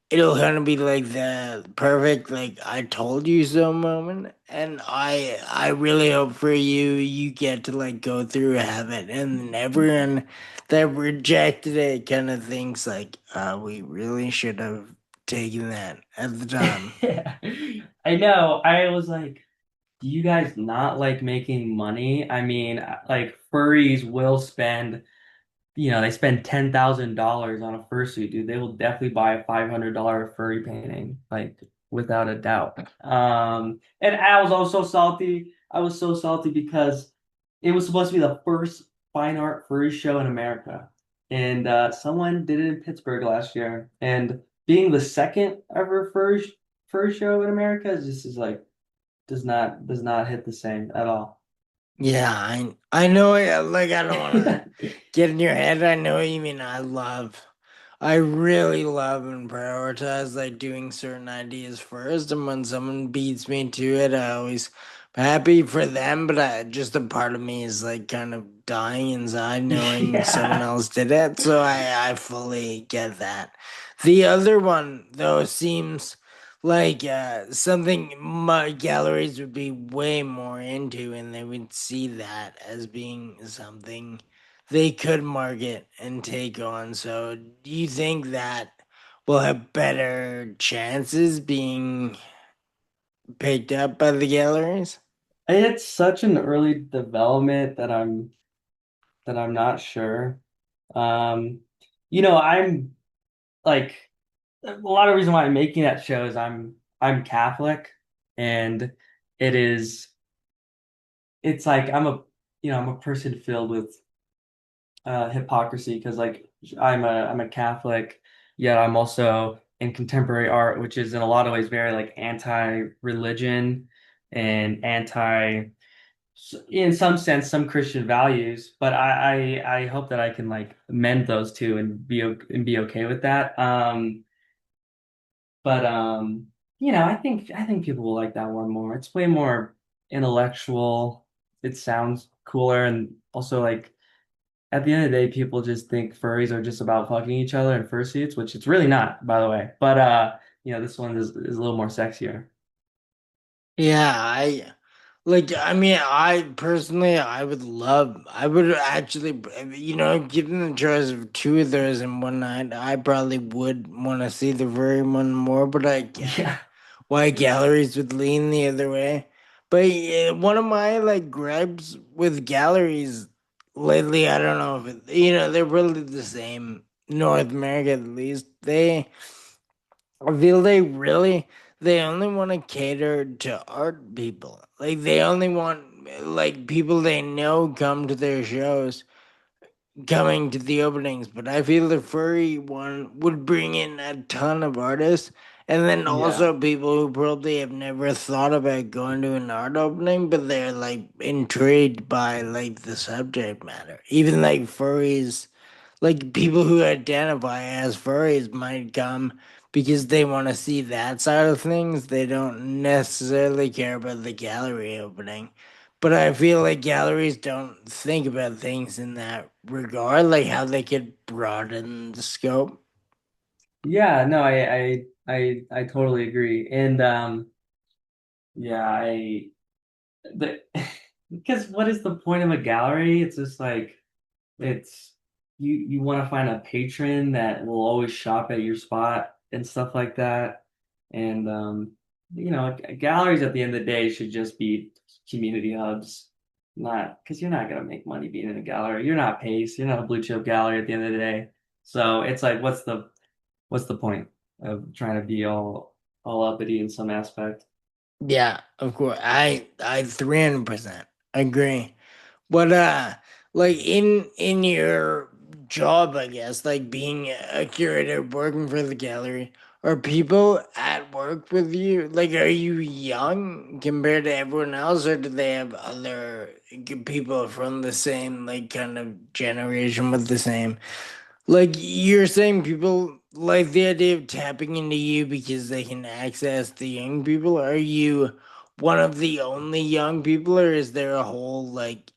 it'll kind of be like the perfect like I told you so moment. And I really hope for you you get to like go through have it, and then everyone that rejected it kind of thinks like we really should have taken that at the time. Yeah. I know. I was like, do you guys not like making money? I mean, like furries will spend, they spend $10,000 on a fursuit, dude. They will definitely buy a $500 furry painting, like without a doubt. And I was also salty. I was so salty because it was supposed to be the first fine art furry show in America, and someone did it in Pittsburgh last year. And being the second ever furry show in America is like does not hit the same at all. Yeah, I know it. Like I don't want to get in your head. I know what you mean. I really love and prioritize like doing certain ideas first, and when someone beats me to it, I always happy for them, but just a part of me is like kind of dying inside knowing someone Yeah. else did it. So I fully get that. The other one though seems like something my galleries would be way more into, and they would see that as being something they could market and take on. So do you think that will have better chances being picked up by the galleries? It's such an early development that I'm not sure. Um, I'm like a lot of reason why I'm making that show is I'm Catholic, and it is it's like I'm a person filled with hypocrisy because like I'm a Catholic, yet I'm also in contemporary art, which is in a lot of ways very like anti-religion and anti in some sense some Christian values, but I hope that I can like mend those two and be okay with that. But I think people will like that one more. It's way more intellectual. It sounds cooler, and also like at the end of the day, people just think furries are just about fucking each other in fursuits, which it's really not, by the way. But this one is a little more sexier. Yeah, I mean, I personally, I would actually, given the choice of two of those in one night, I probably would want to see the very one more, but I get Yeah. why galleries would lean the other way. But one of my like gripes with galleries lately, I don't know if they're really the same. North America, at least, I feel they only want to cater to art people. Like they only want like people they know come to their shows, coming to the openings. But I feel the furry one would bring in a ton of artists, and then Yeah. also people who probably have never thought about going to an art opening, but they're like intrigued by like the subject matter. Even like furries, like people who identify as furries might come because they want to see that side of things. They don't necessarily care about the gallery opening. But I feel like galleries don't think about things in that regard, like how they could broaden the scope. Yeah, no, I totally agree. And yeah, the because what is the point of a gallery? It's just like it's you want to find a patron that will always shop at your spot and stuff like that. And galleries at the end of the day should just be community hubs, not because you're not gonna make money being in a gallery. You're not Pace, you're not a blue chip gallery at the end of the day. So it's like, what's the point of trying to be all uppity in some aspect? Yeah, of course. I 300% agree. But like in your job, I guess, like being a curator working for the gallery, are people at work with you? Like, are you young compared to everyone else, or do they have other people from the same like kind of generation with the same? Like you're saying, people like the idea of tapping into you because they can access the young people. Are you one of the only young people, or is there a whole like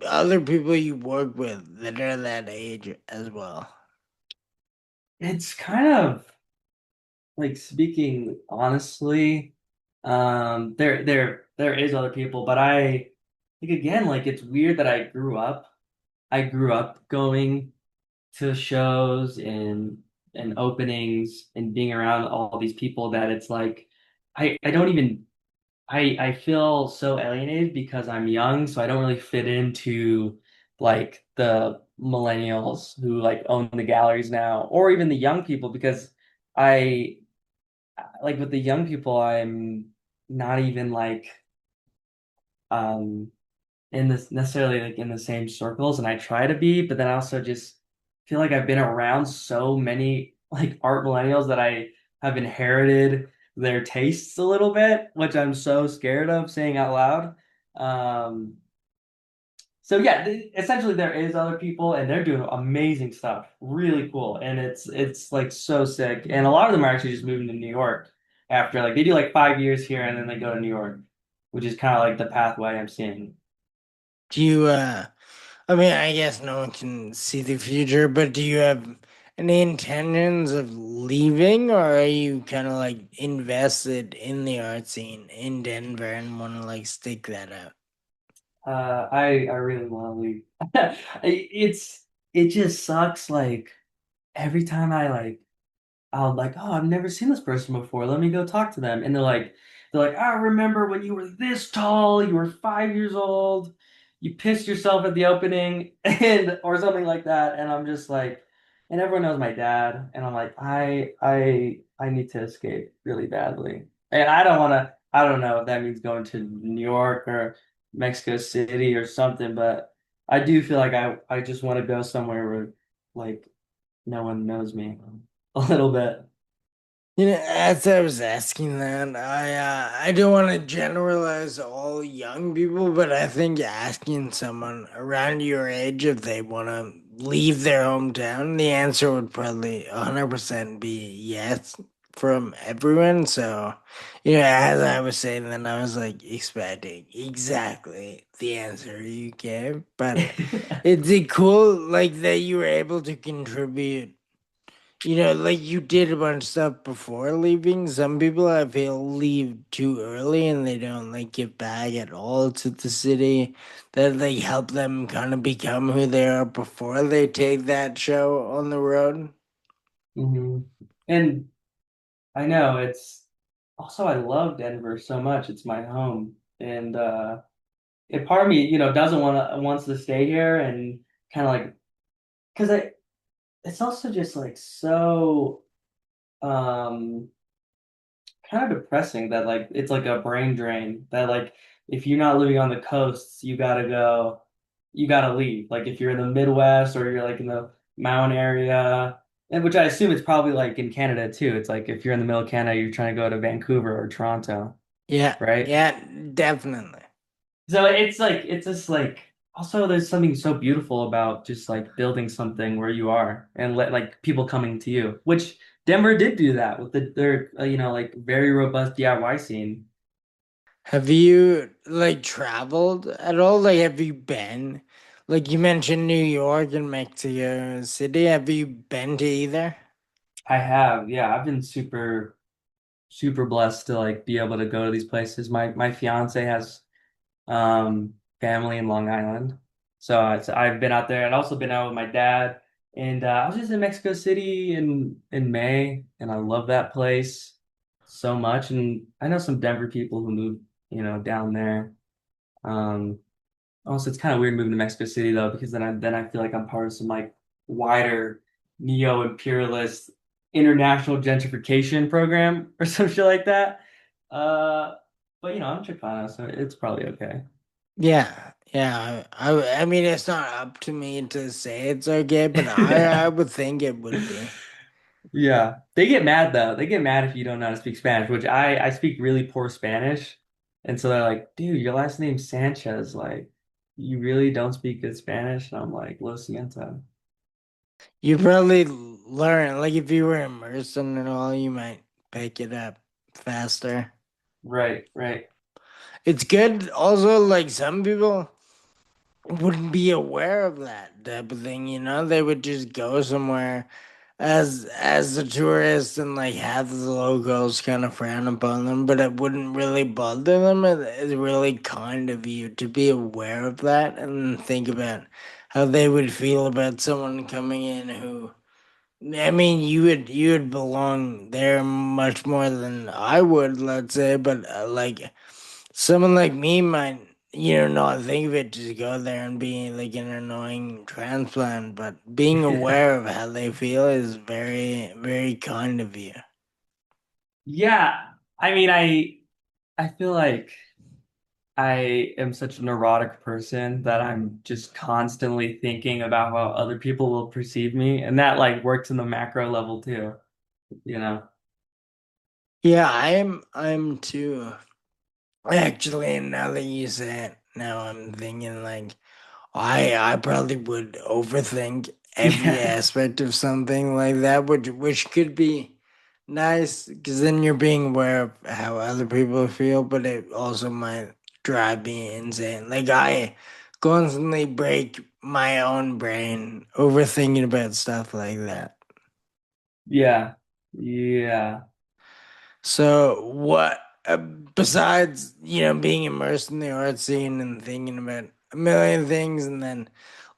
other people you work with that are that age as well? It's kind of like speaking honestly, there is other people, but I think again, like it's weird that I grew up going to shows and openings and being around all these people that it's like I don't even I feel so alienated because I'm young, so I don't really fit into like the millennials who like own the galleries now, or even the young people because I like with the young people, I'm not even like um in this necessarily like in the same circles, and I try to be, but then I also just feel like I've been around so many like art millennials that I have inherited their tastes a little bit, which I'm so scared of saying out loud. Um, so yeah, essentially there is other people and they're doing amazing stuff, really cool, and it's like so sick. And a lot of them are actually just moving to New York after like they do like 5 years here and then they go to New York. which is kind of like the pathway I'm seeing. Do you I mean, I guess no one can see the future, but do you have any intentions of leaving, or are you kind of like invested in the art scene in Denver and want to like stick that out? I really want to leave. It just sucks. Like every time I'll like, oh, I've never seen this person before. Let me go talk to them. And they're like, I remember when you were this tall, you were 5 years old, you pissed yourself at the opening and or something like that. And I'm just like, and everyone knows my dad. And I'm like, I need to escape really badly. And I don't want to, I don't know if that means going to New York or Mexico City or something, but I do feel like I just want to go somewhere where like no one knows me a little bit. You know, as I was asking that, I don't want to generalize all young people, but I think asking someone around your age if they want to leave their hometown, the answer would probably 100% be yes from everyone. So, you know, as I was saying, then I was like expecting exactly the answer you gave, but it's cool like that you were able to contribute, you know, like you did a bunch of stuff before leaving. Some people I feel leave too early and they don't like get back at all to the city that like help them kind of become who they are before they take that show on the road. hmm And I know it's also I love Denver so much. It's my home. And it part of me, doesn't wants to stay here and kind of like because I it's also just like so um kind of depressing that like it's like a brain drain that like if you're not living on the coasts, you gotta leave. Like if you're in the Midwest or you're like in the mountain area, and which I assume it's probably like in Canada too. It's like if you're in the middle of Canada, you're trying to go to Vancouver or Toronto, Yeah, right? yeah, definitely. So it's like it's just like also there's something so beautiful about just like building something where you are and let like people coming to you, which Denver did do that with their like very robust DIY scene. Have you like traveled at all? Like, have you been? Like, you mentioned New York and Mexico City. Have you been to either? I have, yeah, I've been super blessed to like be able to go to these places. My fiance has family in Long Island. So I've been out there. I'd also been out with my dad. And I was just in Mexico City in May, and I love that place so much. And I know some Denver people who moved, down there. Um, Also, it's kind of weird moving to Mexico City though, because then I feel like I'm part of some like wider neo-imperialist international gentrification program or some shit like that. Uh, but I'm Chicano, so it's probably okay. Yeah, yeah. I mean, it's not up to me to say it's okay, but I would think it would be. Yeah. They get mad though. They get mad if you don't know how to speak Spanish, which I speak really poor Spanish. And so they're like, dude, your last name's Sanchez. Like, you really don't speak good Spanish? And I'm like, lo siento. You probably learn, like, if you were immersed in it all, you might pick it up faster. Right, right. It's good. Also, like, some people wouldn't be aware of that type of thing, you know? They would just go somewhere as a tourist and like have the locals kind of frown upon them, but it wouldn't really bother them. It's really kind of you to be aware of that and think about how they would feel about someone coming in who, I mean, you would belong there much more than I would, let's say, but like someone like me might, you know, not think of it to go there and be like an annoying transplant, but being aware of how they feel is very, very kind of you. Yeah. I mean, I feel like I am such a neurotic person that I'm just constantly thinking about how other people will perceive me, and that like works in the macro level too, you know. Yeah, I'm too. Actually, and now that you say it, now I'm thinking like I probably would overthink every Yeah. aspect of something like that, which could be nice because then you're being aware of how other people feel, but it also might drive me insane. Like I constantly break my own brain overthinking about stuff like that. Yeah. Yeah. So what besides, being immersed in the art scene and thinking about a million things and then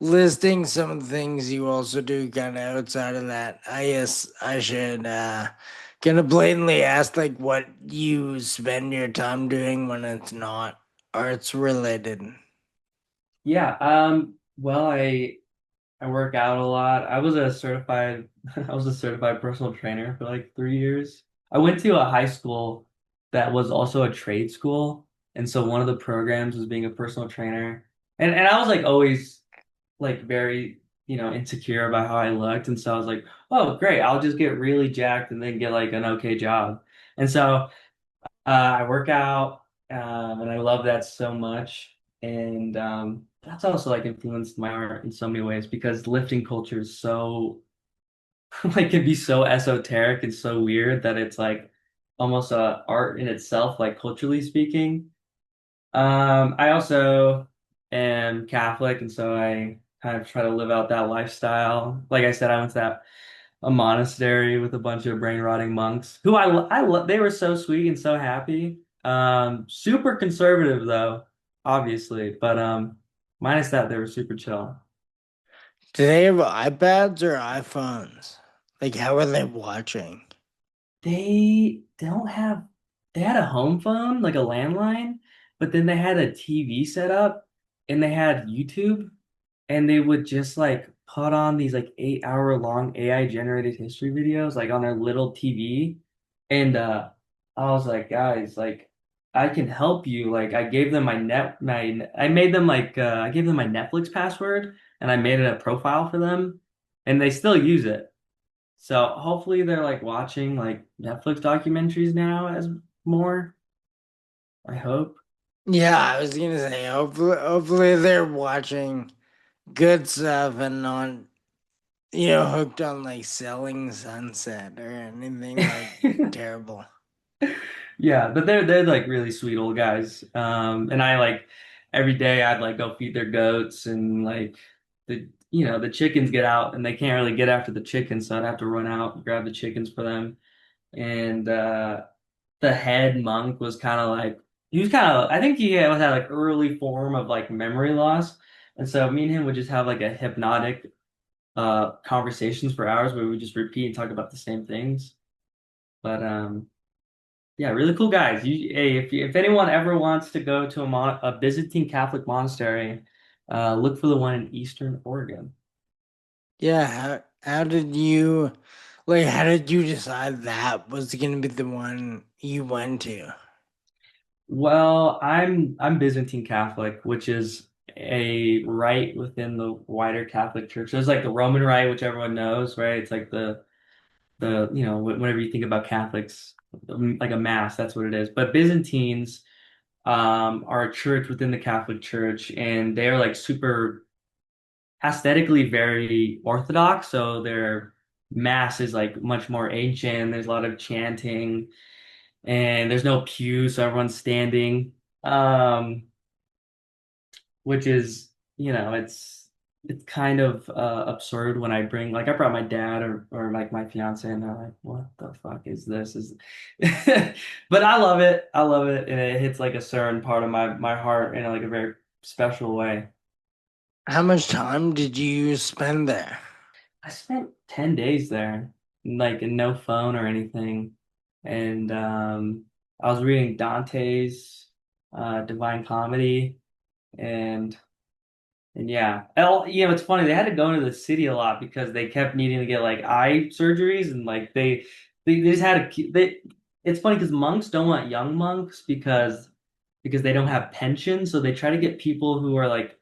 listing some of the things you also do kind of outside of that, I guess I should kind of blatantly ask like what you spend your time doing when it's not arts related. Yeah. Well, I work out a lot. I was a certified I was a certified personal trainer for like 3 years. I went to a high school that was also a trade school. And so one of the programs was being a personal trainer. And I was like always like very, insecure about how I looked. And so I was like, oh, great, I'll just get really jacked and then get like an okay job. And so I work out, and I love that so much. And that's also like influenced my art in so many ways because lifting culture is so like can be so esoteric and so weird that it's like almost a art in itself, like culturally speaking. I also am Catholic, and so I kind of try to live out that lifestyle. Like I said, I went to a monastery with a bunch of brain rotting monks who they were so sweet and so happy. Super conservative though, obviously, but minus that they were super chill. Do they have iPads or iPhones? Like how are they watching? They don't have they had a home phone, like a landline, but then they had a TV set up and they had YouTube and they would just like put on these like 8 hour long AI generated history videos like on their little TV. And I was like, guys, like I can help you. Like I gave them I made them like I gave them my Netflix password and I made it a profile for them and they still use it. So hopefully they're like watching like Netflix documentaries now as more. I hope. Yeah, I was gonna say hopefully they're watching good stuff and not, hooked on like selling sunset or anything like terrible. Yeah, but they're like really sweet old guys. And I like every day I'd like go feed their goats and like the chickens get out and they can't really get after the chickens, so I'd have to run out and grab the chickens for them. And the head monk was kind of like he was kind of I think he had like early form of like memory loss. And so me and him would just have like a hypnotic conversations for hours where we would just repeat and talk about the same things. But yeah, really cool guys. Hey, if anyone ever wants to go to a Byzantine Catholic monastery, look for the one in Eastern Oregon. Yeah, how did you decide that was gonna be the one you went to? Well, I'm Byzantine Catholic, which is a rite within the wider Catholic Church. There's like the Roman rite, which everyone knows, right? It's like the whenever you think about Catholics, like a mass, that's what it is. But Byzantines are a church within the Catholic Church, and they're like super aesthetically very orthodox. So their mass is like much more ancient. There's a lot of chanting, and there's no pews, so everyone's standing. Which is, it's kind of absurd when I bring like I brought my dad or like my fiance and they're like, what the fuck is this? Is but I love it. I love it. And it hits like a certain part of my heart in like a very special way. How much time did you spend there? I spent 10 days there, like and no phone or anything. And I was reading Dante's Divine Comedy and yeah. It's funny. They had to go into the city a lot because they kept needing to get like eye surgeries and like they just had to it's funny because monks don't want young monks because they don't have pensions, so they try to get people who are like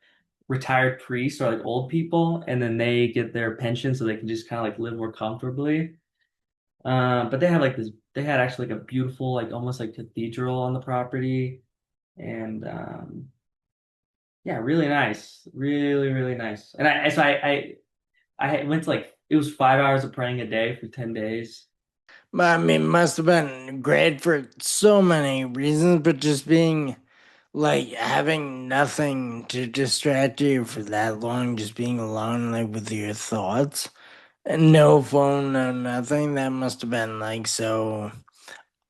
retired priests or like old people and then they get their pension so they can just kind of like live more comfortably. But they had actually like a beautiful like almost like cathedral on the property and yeah, really nice. Really, really nice. And I went to like it was 5 hours of praying a day for 10 days. I mean, must have been great for so many reasons, but just being like having nothing to distract you for that long, just being alone, like with your thoughts, and no phone, no nothing. That must have been like so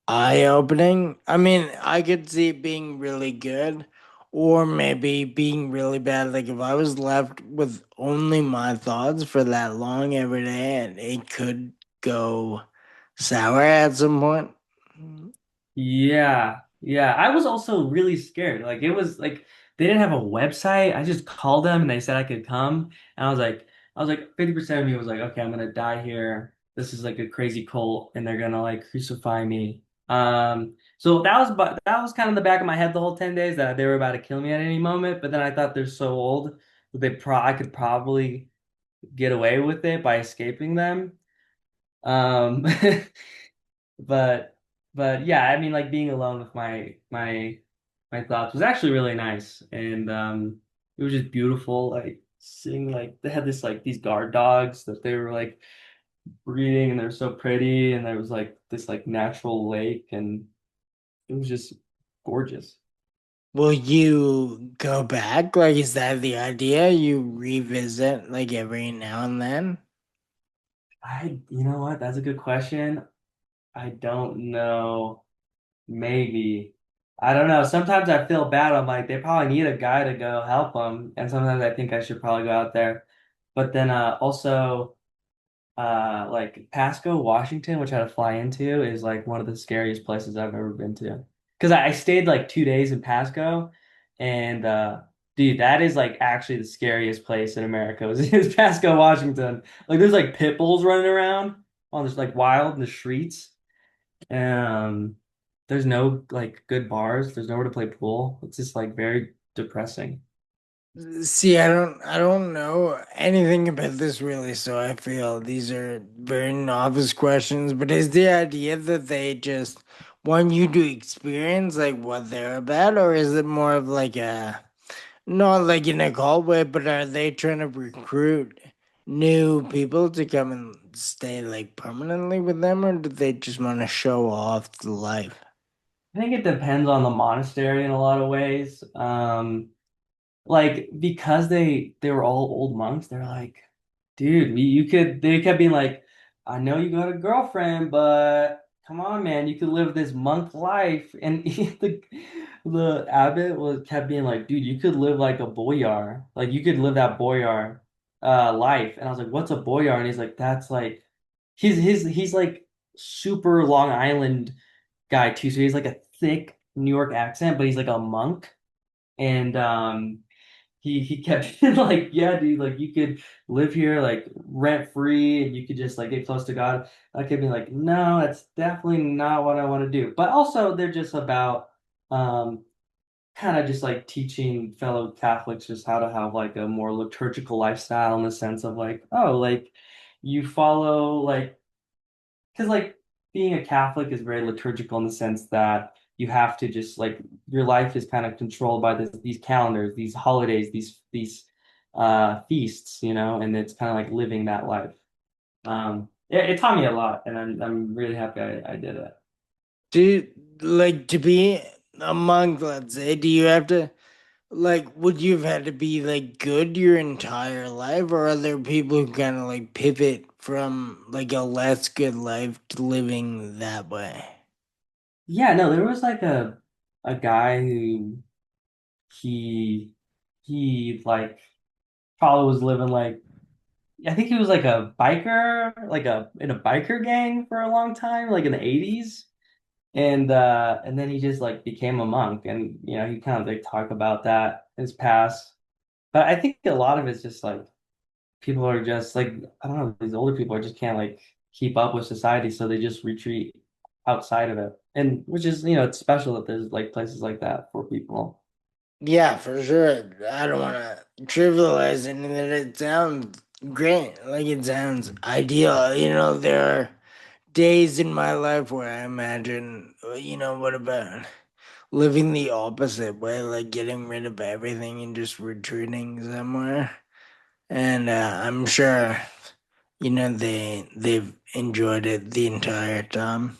eye-opening. I mean, I could see it being really good, or maybe being really bad. Like if I was left with only my thoughts for that long every day, and it could go sour at some point. Yeah, yeah. I was also really scared. Like it was like they didn't have a website. I just called them and they said I could come. And I was like 50% of me was like, okay, I'm gonna die here. This is like a crazy cult and they're gonna like crucify me. So that was kind of in the back of my head the whole 10 days that they were about to kill me at any moment. But then I thought they're so old that I could probably get away with it by escaping them. Um But but yeah, I mean like being alone with my thoughts was actually really nice. And it was just beautiful like seeing like they had this like these guard dogs that they were like breeding and they're so pretty and there was like this like natural lake and it was just gorgeous. Will you go back? Like, is that the idea? You revisit like every now and then? You know what? That's a good question. I don't know. Maybe. I don't know. Sometimes I feel bad. I'm like, they probably need a guy to go help them. And sometimes I think I should probably go out there. But then also like Pasco, Washington, which I had to fly into, is like one of the scariest places I've ever been to. Because I stayed like 2 days in Pasco and dude, that is like actually the scariest place in America is Pasco, Washington. Like there's like pit bulls running around on this like wild in the streets. Um, there's no like good bars. There's nowhere to play pool. It's just like very depressing. See, I don't know anything about this really, so I feel these are very novice questions. But is the idea that they just want you to experience like what they're about, or is it more of like a not like in a call way, but are they trying to recruit new people to come and stay like permanently with them, or do they just want to show off the life? I think it depends on the monastery in a lot of ways. Like because they were all old monks, they're like, dude, you could they kept being like, I know you got a girlfriend, but come on, man, you could live this monk life. And the abbot was kept being like, dude, you could live like a boyar. Like you could live that boyar life. And I was like, what's a boyar? And he's like, that's like he's like super Long Island guy too. So he's like a thick New York accent, but he's like a monk. And he kept being like, yeah, dude, like you could live here like rent free and you could just like get close to God. I kept being like, no, that's definitely not what I want to do. But also they're just about um kind of just like teaching fellow Catholics just how to have like a more liturgical lifestyle in the sense of like, oh, like you follow like because like being a Catholic is very liturgical in the sense that you have to just like your life is kind of controlled by these calendars, these holidays, these feasts, you know, and it's kind of like living that life. It taught me a lot, and I'm really happy I did it. Do like to be a monk, let's say, do you have to like would you have had to be like good your entire life, or are there people who kind of like pivot from like a less good life to living that way? Yeah, no, there was like a guy who he he like probably was living like I think he was like a biker, like a in a biker gang for a long time, like in the 80s. And then he just like became a monk and you know, he kind of like talk about that in his past. But I think a lot of it's just like people are just like I don't know, these older people are just can't like keep up with society, so they just retreat outside of it. And which is, you know, it's special that there's like places like that for people. Yeah, for sure. I don't want to trivialize it, and that it sounds great. Like it sounds ideal. There are days in my life where I imagine, what about living the opposite way, like getting rid of everything and just retreating somewhere. And I'm sure, they've enjoyed it the entire time.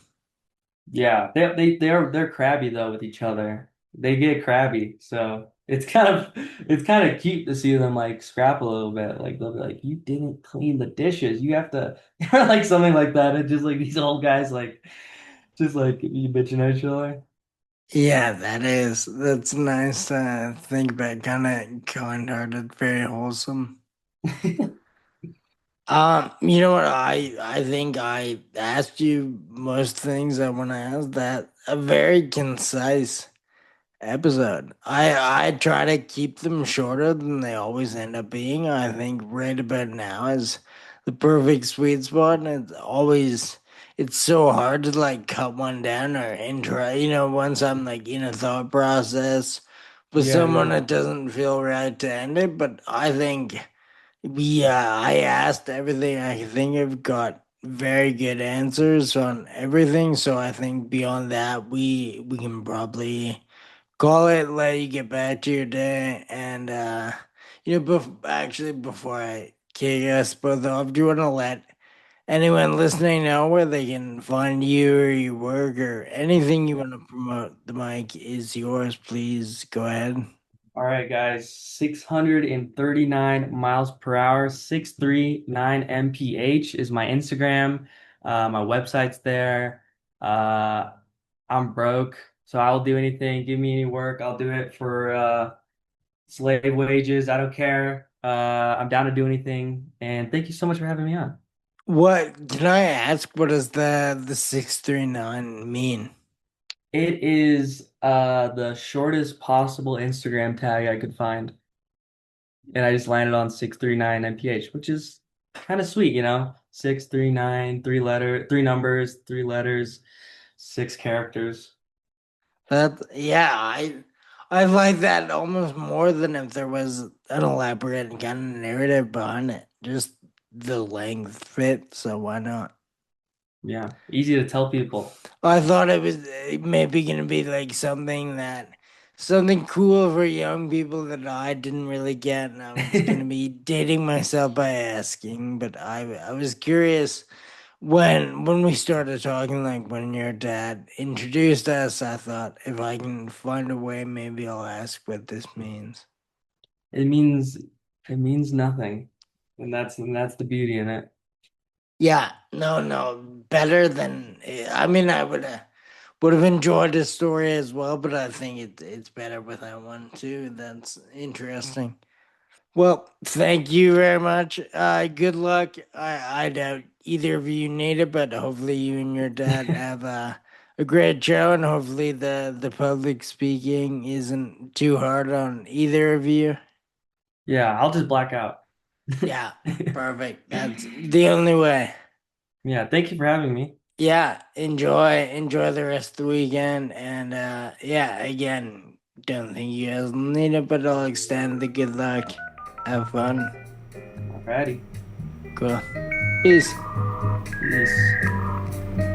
Yeah, they're crabby though with each other. they get crabby. So it's kind of cute to see them like scrap a little bit. Like they'll be like, "You didn't clean the dishes. You have to," or like something like that. It's just like these old guys like just like you bitching at each other. Yeah, that's nice to think about. Kind of kind-hearted, very wholesome. You know what? I think I asked you most things I want to ask. That a very concise episode. I try to keep them shorter than they always end up being. I think right about now is the perfect sweet spot, and it's so hard to like cut one down or intro. Once I'm like in a thought process with Yeah, someone, yeah. it doesn't feel right to end it. But I think I asked everything. I think I've got very good answers on everything. So I think beyond that, we can probably call it, let you get back to your day. And, actually, before I kick us both off, do you want to let anyone listening know where they can find you or your work or anything you want to promote? The mic is yours. Please go ahead. All right, guys. 639 miles per hour, 639 mph is my Instagram. My website's there. Uh, I'm broke, so I'll do anything. Give me any work, I'll do it for slave wages. I don't care. I'm down to do anything. And thank you so much for having me on. What can I ask? What does the 639 mean? It is the shortest possible Instagram tag I could find. And I just landed on 639 mph, which is kind of sweet, 639, three numbers, three letters, six characters. I like that almost more than if there was an elaborate kind of narrative behind it. Just the length fit, so why not? Yeah, easy to tell people. I thought it was maybe gonna be like something cool for young people that I didn't really get, and I was gonna be dating myself by asking, but I was curious. When we started talking, like when your dad introduced us, I thought if I can find a way, maybe I'll ask what this means. It means it means nothing. And that's the beauty in it. Yeah, no, no, better than I mean, I would have enjoyed the story as well, but I think it's better without one too. That's interesting. Well, thank you very much. Good luck. I doubt either of you need it, but hopefully you and your dad have a great show, and hopefully the public speaking isn't too hard on either of you. Yeah, I'll just black out. Yeah, perfect. That's the only way. Yeah, thank you for having me. Yeah, enjoy the rest of the weekend, and yeah, again, don't think you guys need it, but I'll extend the good luck. Have fun. Alrighty. Cool. Peace. Peace.